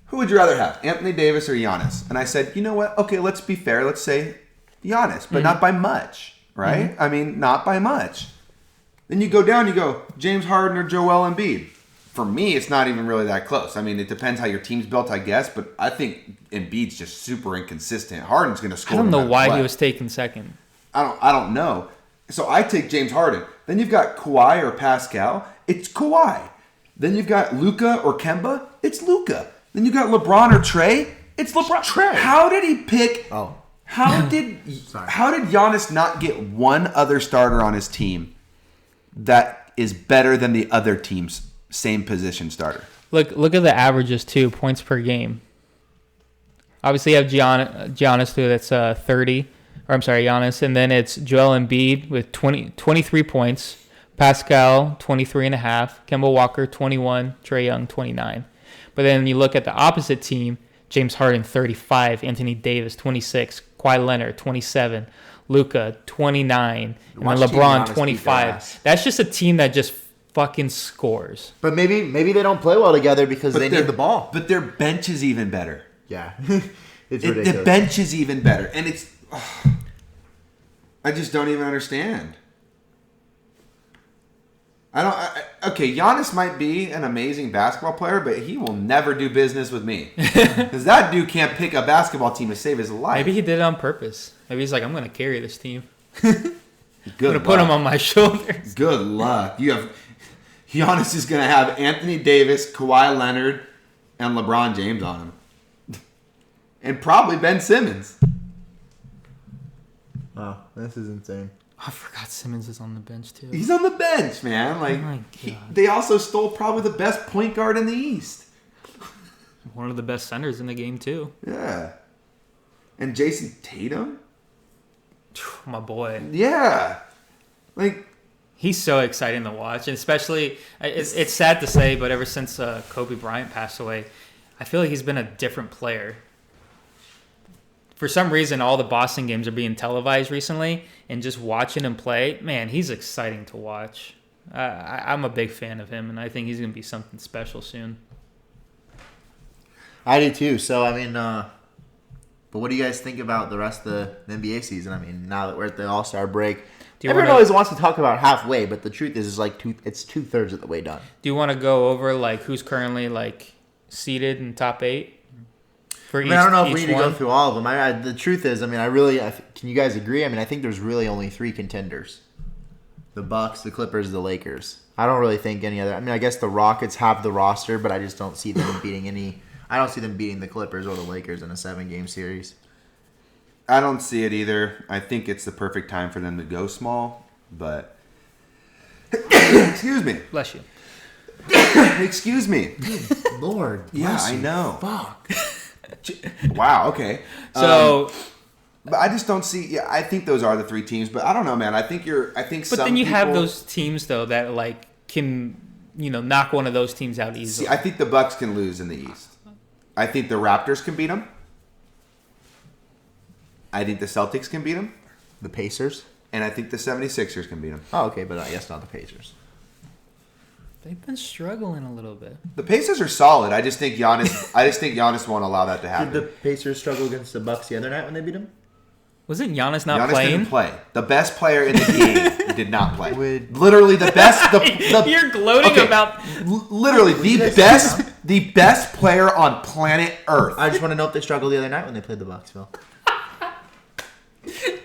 who would you rather have, Anthony Davis or Giannis? And I said, you know what? Okay, let's be fair. Let's say Giannis, but not by much, right? Mm-hmm. I mean, not by much. Then you go down, you go James Harden or Joel Embiid. For me, it's not even really that close. I mean, it depends how your team's built, I guess, but I think Embiid's just super inconsistent. Harden's going to score. I don't know why he was taken second. I don't know. So I take James Harden. Then you've got Kawhi or Pascal. It's Kawhi. Then you've got Luka or Kemba. It's Luka. Then you've got LeBron or Trae. It's LeBron. Trae. How did he pick? How did Giannis not get one other starter on his team that is better than the other team's same position starter? Look at the averages too, points per game. Obviously, you have Giannis too. That's 30. Or I'm sorry, Giannis, and then it's Joel Embiid with 23 points. Pascal 23.5. Kemba Walker 21. Trae Young 29. But then you look at the opposite team: James Harden 35, Anthony Davis 26, Kawhi Leonard, 27. Luka, 29. And then Watch Team LeBron, Giannis beat 25. their ass. That's just a team that just fucking scores. But maybe they don't play well together because they need the ball. But their bench is even better. Yeah. It's ridiculous. The bench is even better. And it's... I just don't even understand. Okay, Giannis might be an amazing basketball player, but he will never do business with me. Because that dude can't pick a basketball team to save his life. Maybe he did it on purpose. Maybe he's like, I'm going to carry this team. Good I'm going to put him on my shoulders. Good luck. Giannis is going to have Anthony Davis, Kawhi Leonard, and LeBron James on him. And probably Ben Simmons. Oh, this is insane. I forgot Simmons is on the bench, too. He's on the bench, man. Like, my God. they also stole probably the best point guard in the East. One of the best centers in the game, too. Yeah. And Jason Tatum? My boy. Yeah. Like, He's so exciting to watch. And especially, it's sad to say, but ever since Kobe Bryant passed away, I feel like he's been a different player. For some reason, all the Boston games are being televised recently, and just watching him play, man, he's exciting to watch. I'm a big fan of him, and I think he's going to be something special soon. I do too. So, I mean, but what do you guys think about the rest of the NBA season? I mean, now that we're at the All-Star break, everyone always wants to talk about halfway, but the truth is like it's 2/3 of the way done. Do you want to go over like who's currently like seated in top 8? I don't know if we need to go through all of them. The truth is, can you guys agree? I mean, I think there's really only 3 contenders: the Bucks, the Clippers, the Lakers. I don't really think any other. I mean, I guess the Rockets have the roster, but I just don't see them beating any. I don't see them beating the Clippers or the Lakers in a 7-game series. I don't see it either. I think it's the perfect time for them to go small, but... Excuse me. Bless you. Excuse me. Lord. Yeah, I know. Fuck. Wow, okay. So... but I just don't see... Yeah, I think those are the 3 teams, but I don't know, man. I think But then you have those teams, though, that, like, can, knock one of those teams out easily. See, I think the Bucks can lose in the East. I think the Raptors can beat them. I think the Celtics can beat them. The Pacers? And I think the 76ers can beat them. Oh, okay, but I guess not the Pacers. They've been struggling a little bit. The Pacers are solid. I just think Giannis won't allow that to happen. Did the Pacers struggle against the Bucks the other night when they beat them? Wasn't Giannis not Giannis playing? didn't play. The best player in the game did not play. Literally the best. You're gloating about. Literally the best player on planet Earth. I just want to know if they struggled the other night when they played the Bucks, Phil.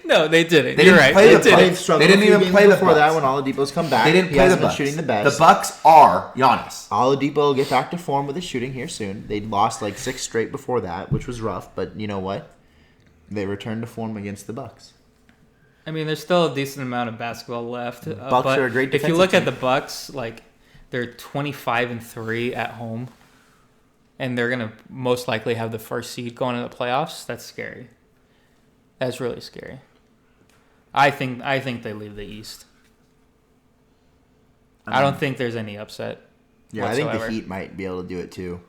No, they didn't. They You're didn't right. play They the Bucks. didn't. They didn't even play the before Bucks. that when Oladipo's come back. They didn't He play the hasn't been Bucks. shooting the best. The Bucks are Giannis. Oladipo will get back to form with his shooting here soon. They lost like 6 straight before that, which was rough. But you know what? They returned to form against the Bucks. I mean, there's still a decent amount of basketball left. Bucks but are a great if you defensive look team. at the Bucks, like they're 25-3 at home, and they're gonna most likely have the first seed going into the playoffs. That's scary. That's really scary. I think they leave the East. I don't think there's any upset. Yeah, whatsoever. I think the Heat might be able to do it too.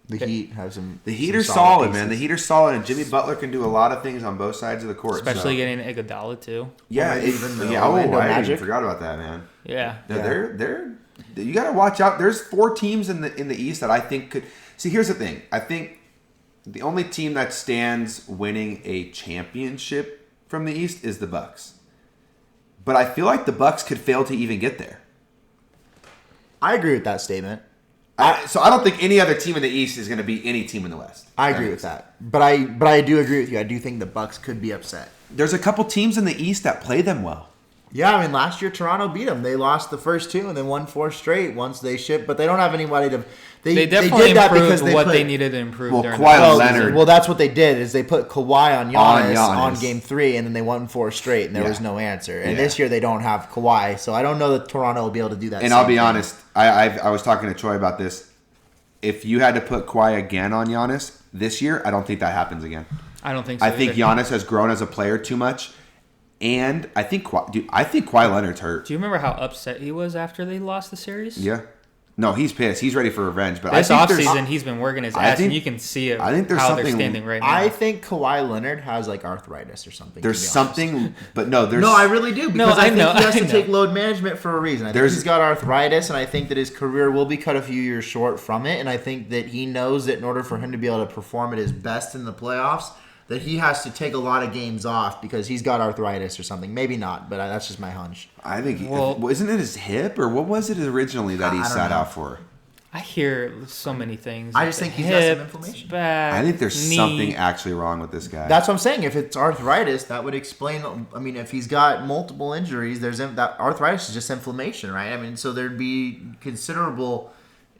The Heat have some. The Heat some are solid, man. pieces. The Heat are solid, and Jimmy Butler can do a lot of things on both sides of the court. Especially so. getting Iguodala too. Yeah, Or even the yeah. Orlando I Magic. forgot about that, man. Yeah. No, Yeah. they're you got to watch out. There's 4 teams in the East that I think could. See, here's the thing. I think the only team that stands winning a championship from the East is the Bucks. But I feel like the Bucks could fail to even get there. I agree with that statement. So I don't think any other team in the East is going to beat any team in the West. I agree with that. But I do agree with you. I do think the Bucks could be upset. There's a couple teams in the East that play them well. Yeah, I mean, last year Toronto beat them. They lost the first 2 and then won 4 straight once they shipped. But they don't have anybody to. They definitely did that improved because they what put, they needed to improve. Well, during Kawhi the Leonard. Well, that's what they did is they put Kawhi on Giannis on Giannis. game 3, and then they won 4 straight, and there was no answer. And Yeah. this year they don't have Kawhi, so I don't know that Toronto will be able to do that. And I'll be honest, I was talking to Troy about this. If you had to put Kawhi again on Giannis this year, I don't think that happens again. I don't think so. I think either. Giannis has grown as a player too much, and I think Kawhi Leonard's hurt. Do you remember how upset he was after they lost the series? Yeah. No, he's pissed. He's ready for revenge. But This I think offseason, he's been working his ass, and you can see it. I think there's how they're something- standing right now. I think Kawhi Leonard has like arthritis or something. there's to be something, but no, there's No, I really do, because I I think know, he has I to know. take load management for a reason. I think There's- he's got arthritis, and I think that his career will be cut a few years short from it. And I think that he knows that in order for him to be able to perform at his best in the playoffs, that he has to take a lot of games off because he's got arthritis or something. Maybe not, but that's just my hunch. I think Well- isn't it his hip or what was it originally that he I don't sat know. out for? I hear so many things. I just The think he's got some hip, inflammation. back, I think there's knee. something actually wrong with this guy. That's what I'm saying. If it's arthritis, that would explain. I mean, if he's got multiple injuries, that arthritis is just inflammation, right? I mean, so there'd be considerable,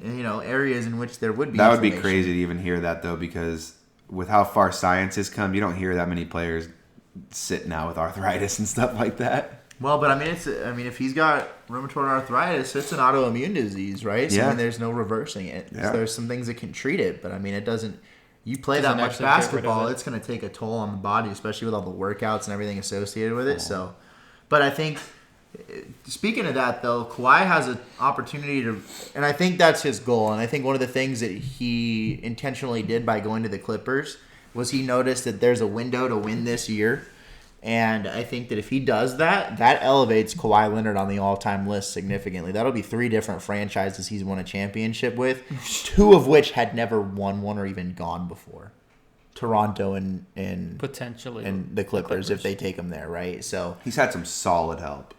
areas in which there would be. That would be inflammation. crazy to even hear that though, because with how far science has come, you don't hear that many players sitting out with arthritis and stuff like that. Well, but I mean, if he's got rheumatoid arthritis, it's an autoimmune disease, right? So Yeah. I mean, there's no reversing it. Yeah. So there's some things that can treat it, but I mean, it doesn't. You play Doesn't that much actually get rid of basketball, it. it's going to take a toll on the body, especially with all the workouts and everything associated with it. So, but I think, speaking of that though, Kawhi has an opportunity to, and I think that's his goal. And I think one of the things that he intentionally did by going to the Clippers was he noticed that there's a window to win this year. And I think that if he does that, that elevates Kawhi Leonard on the all-time list significantly. That'll be 3 different franchises he's won a championship with, 2 of which had never won one or even gone before. Toronto and Potentially. and the Clippers if they take him there, right? So He's had some solid help.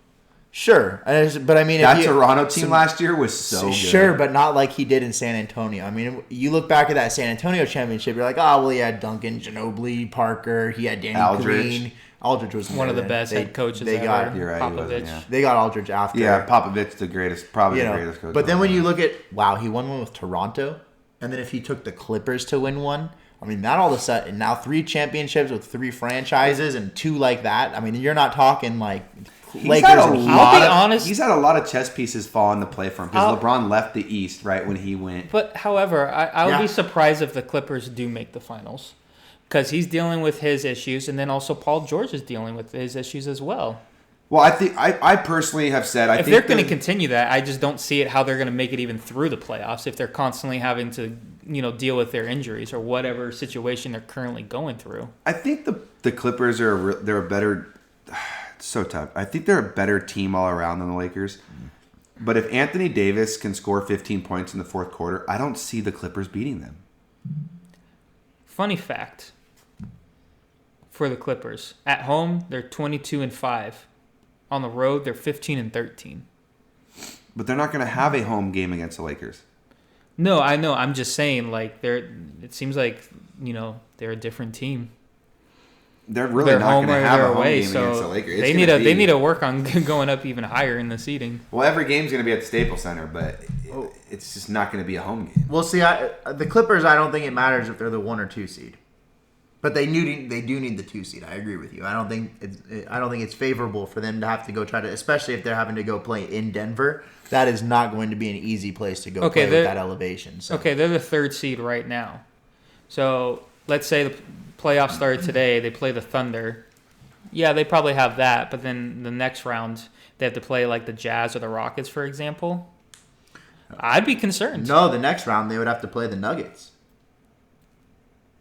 sure, but I mean, That if you, Toronto team last year was so good. sure, but not like he did in San Antonio. I mean, you look back at that San Antonio championship, you're like, oh well, he had Duncan, Ginobili, Parker, he had Danny Aldridge. Green. Aldridge was One of the there. best head coaches they ever. got You're right, he wasn't, Popovich. yeah. They got Aldridge after. Yeah, Popovich, the greatest, probably you the know. greatest coach. But then of when all you time. look at, wow, he won one with Toronto, and then if he took the Clippers to win one, I mean, that all of a sudden, now 3 championships with 3 franchises and 2 like that. I mean, you're not talking like He's Lakers had a and Heat. lot I'll be of- honest- He's had a lot of chess pieces fall into play for him because I'll- LeBron left the East right when he went. But however, I would Yeah. be surprised if the Clippers do make the finals, because he's dealing with his issues, and then also Paul George is dealing with his issues as well. Well, I think I personally have said If they're going to continue that, I just don't see it how they're going to make it even through the playoffs if they're constantly having to deal with their injuries or whatever situation they're currently going through. I think the Clippers they're a better. It's so tough. I think they're a better team all around than the Lakers. But if Anthony Davis can score 15 points in the fourth quarter, I don't see the Clippers beating them. Funny fact for the Clippers: at home they're 22-5. On the road they're 15-13. But they're not going to have a home game against the Lakers. No, I know. I'm just saying, like it seems like they're a different team. They're really They're not home going or to have they're a home away, game against the so Lakers. It's they gonna need be- to work on going up even higher in the seeding. Well, every game's going to be at the Staples Center, but it's just not going to be a home game. Well, see, the Clippers, I don't think it matters if they're the 1 or 2 seed, but they do need the 2 seed. I agree with you. I don't think it's favorable for them to have to go try to, especially if they're having to go play in Denver. That is not going to be an easy place to go play with that elevation. So. Okay, they're the 3rd seed right now. So let's say the playoffs started today. They play the Thunder. Yeah, they probably have that, but then the next round they have to play like the Jazz or the Rockets, for example. I'd be concerned. No, the next round they would have to play the Nuggets.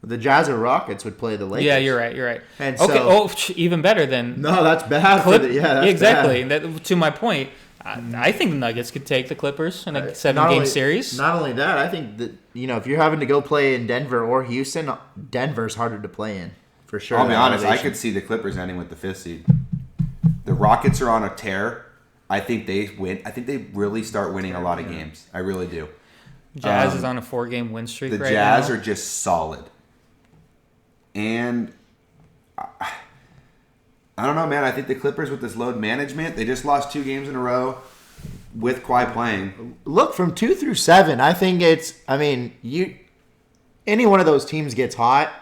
The Jazz or Rockets would play the Lakers. Yeah, you're right. And okay, so, even better than no, that's bad. That's exactly. bad. That, to my point, I think the Nuggets could take the Clippers in a Not 7-game only- series. Not only that, I think that if you're having to go play in Denver or Houston, Denver's harder to play in for sure. I'll be honest. I elevation. could see the Clippers ending with the 5th seed. The Rockets are on a tear. I think they win. I think they really start winning a lot of games. I really do. Jazz is on a 4-game win streak The right Jazz now. are just solid. And I don't know, man. I think the Clippers with this load management, they just lost 2 games in a row with Kawhi playing. Look, from 2 through 7, I think any one of those teams gets hot,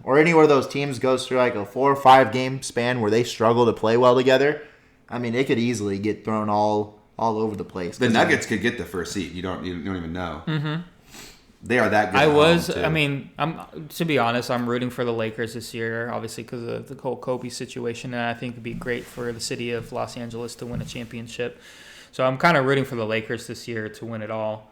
or any one of those teams goes through like a 4 or 5 game span where they struggle to play well together. I mean, it could easily get thrown all over the place. The Nuggets could get the 1st seed. You don't even know. Mm-hmm. They are that good. at home, too. I mean, to be honest, I'm rooting for the Lakers this year, obviously because of the whole Kobe situation, and I think it'd be great for the city of Los Angeles to win a championship. So I'm kind of rooting for the Lakers this year to win it all.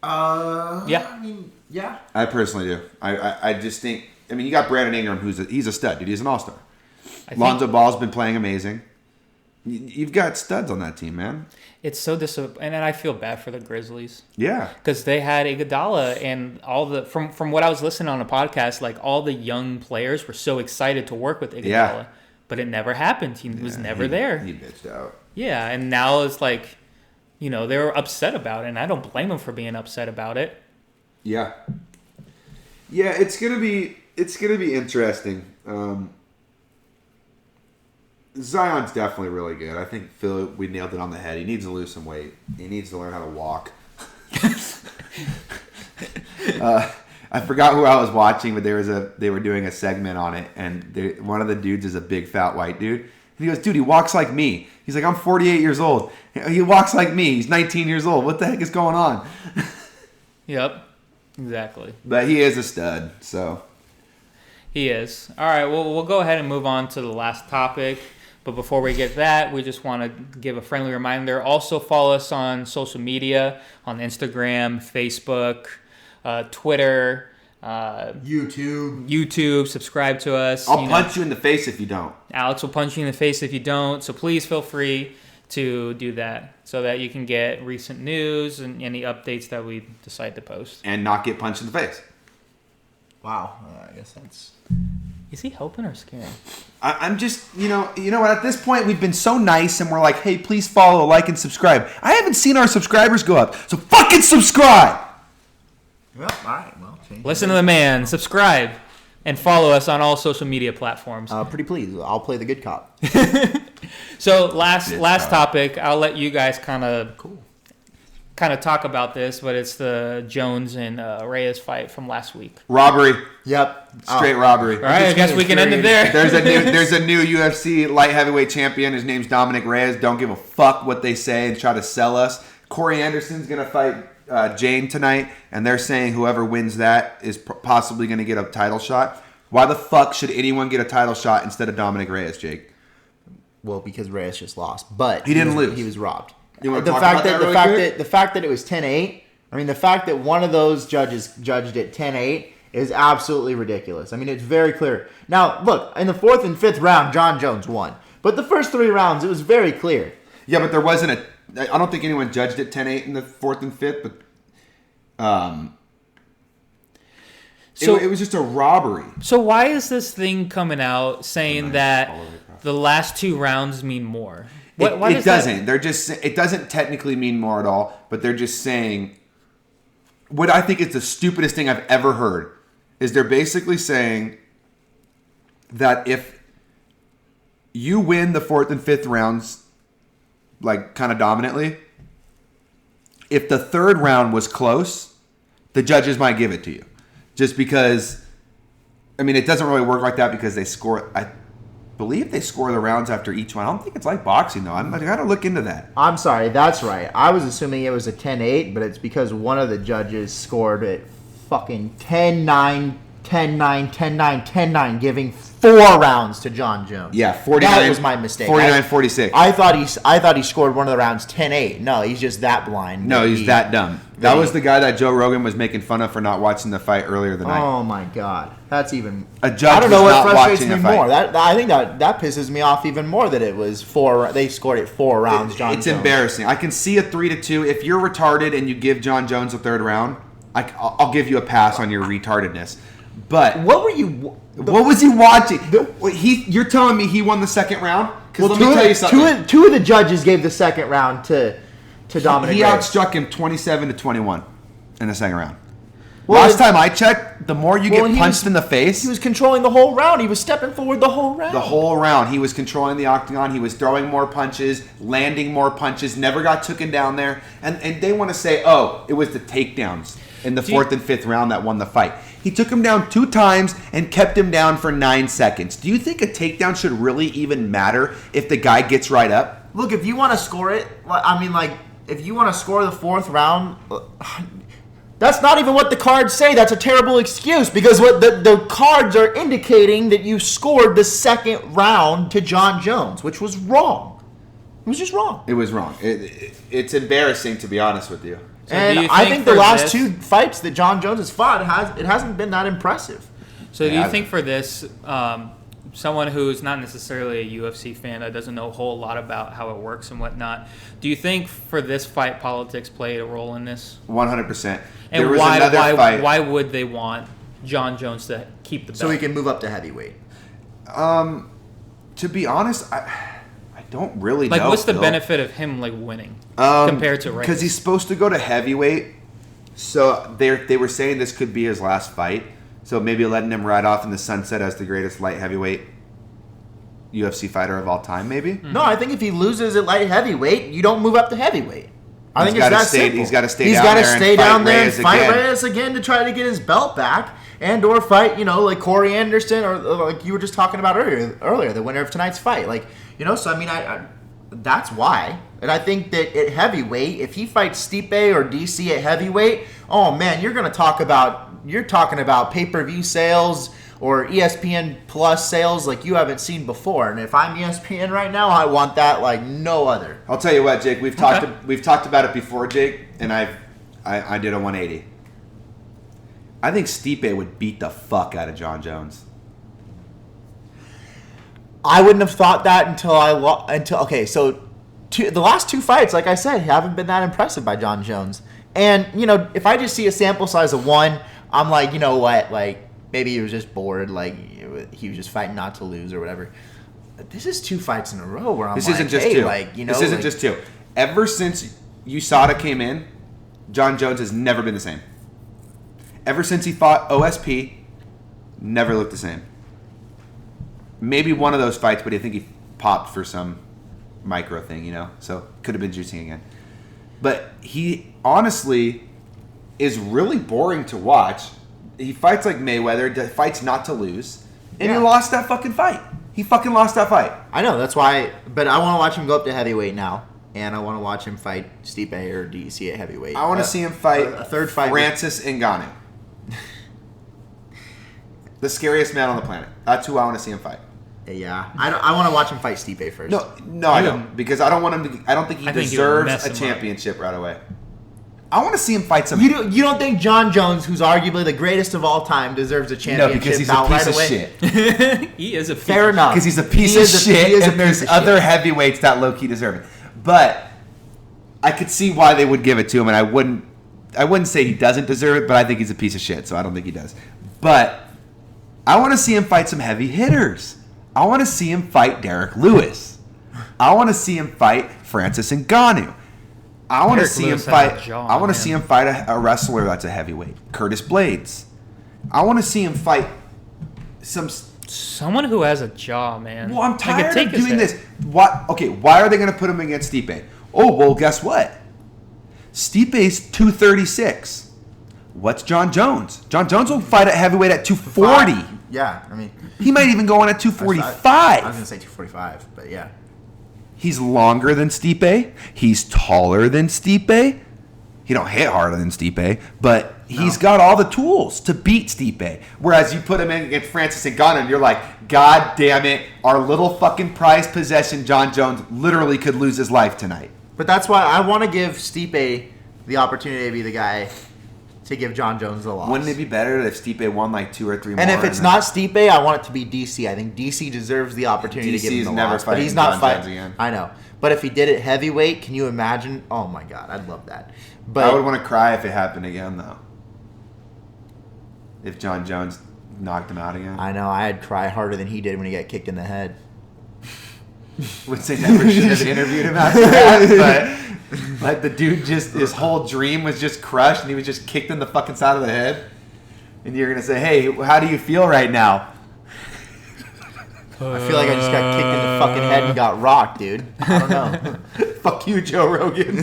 Yeah. I mean, yeah. I personally do. I just think. I mean, you got Brandon Ingram, he's a stud, dude. He's an all-star. Lonzo Ball's been playing amazing. You've got studs on that team, man. It's so disappointing, and I feel bad for the Grizzlies. Yeah, because they had Iguodala and all the from what I was listening on a podcast, like all the young players were so excited to work with Iguodala, but it never happened. He was never there. He bitched out. Yeah, and now it's like, they were upset about it, and I don't blame them for being upset about it. Yeah, it's gonna be interesting. Zion's definitely really good. I think Phil, we nailed it on the head. He needs to lose some weight. He needs to learn how to walk. I forgot who I was watching, but they were doing a segment on it, and one of the dudes is a big fat white dude. And he goes, "Dude, he walks like me." He's like, "I'm 48 years old. He walks like me. He's 19 years old. What the heck is going on?" Yep, exactly. But he is a stud, so. He is. All right, well, we'll go ahead and move on to the last topic. But before we get that, we just want to give a friendly reminder. Also follow us on social media, on Instagram, Facebook, Twitter, YouTube. Subscribe to us. I'll punch you in the face if you don't. Alex will punch you in the face if you don't. So please feel free to do that so that you can get recent news and any updates that we decide to post. And not get punched in the face. Wow. I guess that's... Is he helping or scaring? I'm just, you know what? At this point, we've been so nice, and we're like, hey, please follow, like, and subscribe. I haven't seen our subscribers go up, so fucking subscribe. Well, all right. Well, listen to the man. Subscribe and follow us on all social media platforms. Pretty please. I'll play the good cop. So last topic. I'll let you guys kind of talk about this, but it's the Jones and Reyes fight from last week. Robbery. Yep. Straight robbery. All right, I guess we can end it there. There's a new UFC light heavyweight champion. His name's Dominic Reyes. Don't give a fuck what they say and try to sell us. Corey Anderson's going to fight Jane tonight, and they're saying whoever wins that is possibly going to get a title shot. Why the fuck should anyone get a title shot instead of Dominic Reyes, Jake? Well, because Reyes just lost, but he didn't lose. He was robbed. The fact that it was 10-8, I mean, the fact that one of those judges judged it 10-8 is absolutely ridiculous. I mean, it's very clear. Now, look, in the 4th and 5th round, John Jones won. But the first 3 rounds, it was very clear. Yeah, but there wasn't I don't think anyone judged it 10-8 in the 4th and 5th, but so it was just a robbery. So why is this thing coming out saying that the last 2 rounds mean more? It doesn't. It doesn't technically mean more at all, but they're just saying what I think is the stupidest thing I've ever heard is they're basically saying that if you win the 4th and 5th rounds like kind of dominantly, if the 3rd round was close, the judges might give it to you. Just because, I mean, it doesn't really work like that because they score. I believe they score the rounds after each one. I don't think it's like boxing, though. I got to look into that. I'm sorry. That's right. I was assuming it was a 10-8, but it's because one of the judges scored it fucking 10-9, 10-9, 10-9, 10-9, giving 4 rounds to John Jones. Yeah, 49. That was my mistake. 49-46. I thought he scored one of the rounds 10-8. No, he's just that blind. No, he's that dumb. That was the guy that Joe Rogan was making fun of for not watching the fight earlier tonight. Oh my God, that's even. A judge I don't know what frustrates me more. I think that pisses me off even more that it was 4. They scored it 4 rounds. It's embarrassing. I can see a 3-2. If you're retarded and you give John Jones a 3rd round, I'll give you a pass on your retardedness. But what were you? What was he watching? You're telling me he won the 2nd round? Because let me tell you something. Two of the judges gave the 2nd round to Dominic. He outstruck him 27-21 in the 2nd round. Well, last time I checked, the more you get punched in the face, he was controlling the whole round. He was stepping forward the whole round. The whole round, he was controlling the octagon. He was throwing more punches, landing more punches. Never got taken down there. And they want to say, oh, it was the takedowns in the 4th and 5th round that won the fight. He took him down 2 times and kept him down for 9 seconds. Do you think a takedown should really even matter if the guy gets right up? Look, if you want to score it, I mean, like, if you want to score the 4th round, that's not even what the cards say. That's a terrible excuse because what the cards are indicating that you scored the 2nd round to John Jones, which was wrong. It was just wrong. It was wrong. It's embarrassing, to be honest with you. So and do you I think the for last this- two fights that John Jones has fought hasn't been that impressive. So do you think for this, someone who's not necessarily a UFC fan that doesn't know a whole lot about how it works and whatnot, do you think for this fight politics played a role in this? 100%. And There was why another fight. why would they want John Jones to keep the belt? So he can move up to heavyweight. To be honest, I don't really like, know. what's the Phil. benefit of him like winning compared to Reyes? Because he's supposed to go to heavyweight. So they were saying this could be his last fight. So maybe letting him ride off in the sunset as the greatest light heavyweight UFC fighter of all time, maybe? No, I think if he loses at light heavyweight, you don't move up to heavyweight. I think it's that simple. He's got to stay He's down gotta there stay and fight down there and Reyes fight again. Reyes again to try to get his belt back, and or fight, like Corey Anderson or like you were just talking about earlier, the winner of tonight's fight. Like, so I mean, I that's why. And I think that at heavyweight, if he fights Stipe or DC at heavyweight, oh man, you're talking about pay-per-view sales or ESPN Plus sales like you haven't seen before. And if I'm ESPN right now, I want that like no other. I'll tell you what, Jake. We've talked about it before, Jake, and I did a 180. I think Stipe would beat the fuck out of John Jones. I wouldn't have thought that so the last two fights, like I said, haven't been that impressive by John Jones. And if I just see a sample size of one, I'm like, you know what, like maybe he was just bored, like he was just fighting not to lose or whatever. But this is two fights in a row where I'm This like, isn't just hey, two. like This isn't just two. Ever since USADA came in, John Jones has never been the same. Ever since he fought OSP, never looked the same. Maybe one of those fights, but I think he popped for some micro thing, so could have been juicing again. But he honestly is really boring to watch. He fights like Mayweather, fights not to lose, and he lost that fucking fight. He fucking lost that fight. I know, that's why, but I want to watch him go up to heavyweight now, and I want to watch him fight Stipe or DC at heavyweight. I want to see him fight a third fight Francis Ngannou. The scariest man on the planet. That's who I want to see him fight. Yeah, I want to watch him fight Stipe first. No, I don't, because I don't want him to. I don't think he deserves mess a him championship right away. I want to see him fight some. You don't think John Jones, who's arguably the greatest of all time, deserves a championship? No, because he's a bout piece right of away? shit. He is a piece Fair of enough. Because he's a piece He of is a shit, and there's piece of other shit. heavyweights that low key deserve it. But I could see why they would give it to him, and I wouldn't say he doesn't deserve it, but I think he's a piece of shit, so I don't think he does. But I want to see him fight some heavy hitters. I want to see him fight Derek Lewis. I want to see him fight Francis Ngannou. I want to Derek see him Lewis has fight. a jaw, I want to man. see him fight a wrestler that's a heavyweight, Curtis Blades. I want to see him fight some. someone who has a jaw, man. Well, I'm I could tired take of his doing head. this. What? Okay, why are they going to put him against Stipe? Oh, well, guess what? Stipe's 236. What's John Jones? John Jones will fight at heavyweight at 240. Yeah, I mean, He might even go in at I 245. was gonna say 245, but yeah. He's longer than Stipe. He's taller than Stipe. He don't hit harder than Stipe, but he's got all the tools to beat Stipe. Whereas you put him in against Francis Ngannou, and you're like, God damn it, our little fucking prized possession, John Jones, literally could lose his life tonight. But that's why I want to give Stipe the opportunity to be the guy to give John Jones the loss. Wouldn't it be better if Stipe won like 2 or 3 more? And if it's not Stipe, I want it to be DC. I think DC deserves the opportunity to give him DC's the never loss. But fighting he's not John Jones fighting. again. I know. But if he did it heavyweight, can you imagine? Oh my God, I'd love that. But I would want to cry if it happened again, though. If John Jones knocked him out again. I know I'd cry harder than he did when he got kicked in the head. Which they never should have interviewed him after that, but like the dude just, his whole dream was just crushed and he was just kicked in the fucking side of the head. And you're going to say, hey, how do you feel right now? I feel like I just got kicked in the fucking head and got rocked, dude. I don't know. Fuck you, Joe Rogan.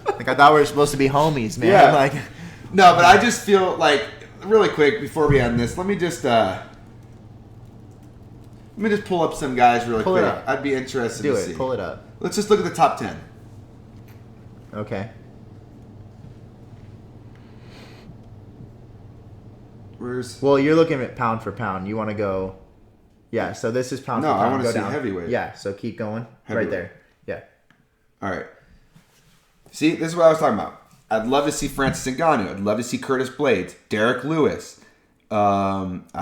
Like I thought we were supposed to be homies, man. Yeah. Like No, but I just feel like, really quick, before we end this, let me just pull up some guys really Pull it quick. up. I'd be interested do to it. see. Pull it up. Let's just look at the top 10. Okay. Where's... Well, you're looking at pound for pound. You want to go... Yeah, so this is pound No, for pound. I wanna Go see down. heavyweight. Yeah, so keep going. Heavyweight. Right there. Yeah. All right. See, this is what I was talking about. I'd love to see Francis Ngannou. I'd love to see Curtis Blades, Derek Lewis. Throw him to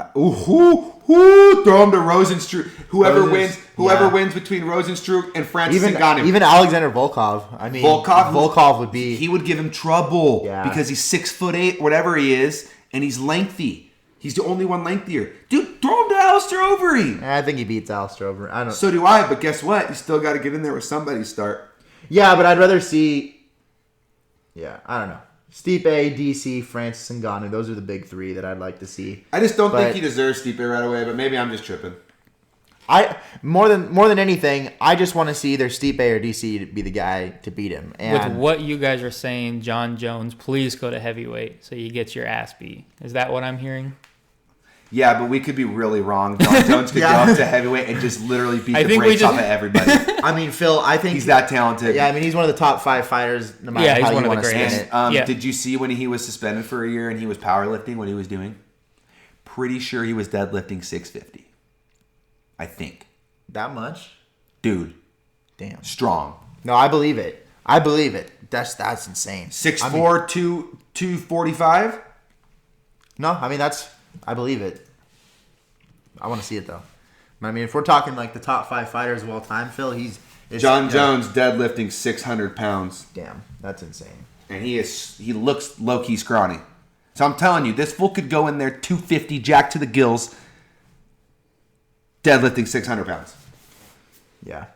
Rosenstruck. Whoever wins between Rosenstruck and Francis Ngannou. Even Alexander Volkov. I mean, Volkov would be. He would give him trouble because he's 6'8", whatever he is, and he's lengthy. He's the only one lengthier. Dude, throw him to Alistair Overeem. I think he beats Alistair Overeem. I don't. So do I, but guess what? You still got to get in there with somebody to start. Yeah, but I'd rather see. Yeah, I don't know. Stipe, DC, Francis Ngannou. Those are the big three that I'd like to see. I just don't think he deserves Stipe right away, but maybe I'm just tripping. More than anything, I just want to see either Stipe or DC to be the guy to beat him. And with what you guys are saying, John Jones, please go to heavyweight so you get your ass beat. Is that what I'm hearing? Yeah, but we could be really wrong. John Jones could go up to heavyweight and just literally beat the brakes off of everybody. I mean, Phil, I think he's that talented. Yeah, I mean, he's one of the top 5 fighters, no matter how you want to spin it. Did you see when he was suspended for a year and he was powerlifting, what he was doing? Pretty sure he was deadlifting 650. I think. That much? Dude. Damn. Strong. No, I believe it. That's insane. 6'4", 245? No, I mean, I believe it. I want to see it, though. I mean, if we're talking like the top 5 fighters of all time, Phil, John Jones deadlifting 600 pounds. Damn, that's insane. And he looks low-key scrawny. So I'm telling you, this fool could go in there 250, jack to the gills, deadlifting 600 pounds. Yeah.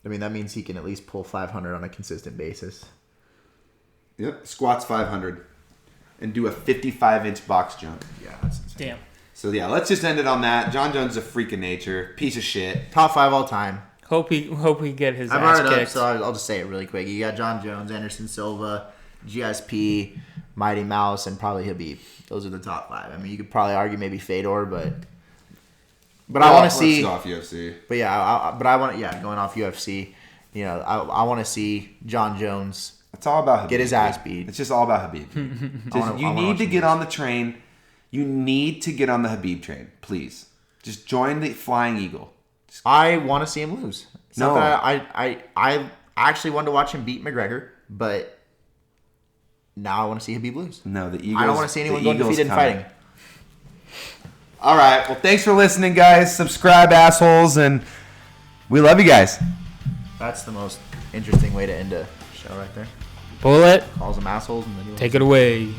I mean, that means he can at least pull 500 on a consistent basis. Yep, squats 500. And do a 55-inch box jump. Yeah, that's insane. Damn. So, yeah, let's just end it on that. John Jones is a freak of nature. Piece of shit. Top 5 all time. Hope he get his ass kicked. I brought it up, so I'll just say it really quick. You got John Jones, Anderson Silva, GSP, Mighty Mouse, and probably Khabib. Those are the top 5. I mean, you could probably argue maybe Fedor, but I want to see. Let's go off UFC. But yeah, going off UFC, you know, I want to see John Jones. It's all about Khabib. Get his ass beat. It's just all about Khabib. You need to get on the train. You need to get on the Khabib train, please. Just join the Flying Eagle. I want to see him lose. It's not that I actually wanted to watch him beat McGregor, but now I want to see Khabib lose. No, the Eagles. I don't want to see anyone go defeated in fighting. All right. Well, thanks for listening, guys. Subscribe, assholes, and we love you guys. That's the most interesting way to end a show right there. Bullet. Calls them assholes and then take it away.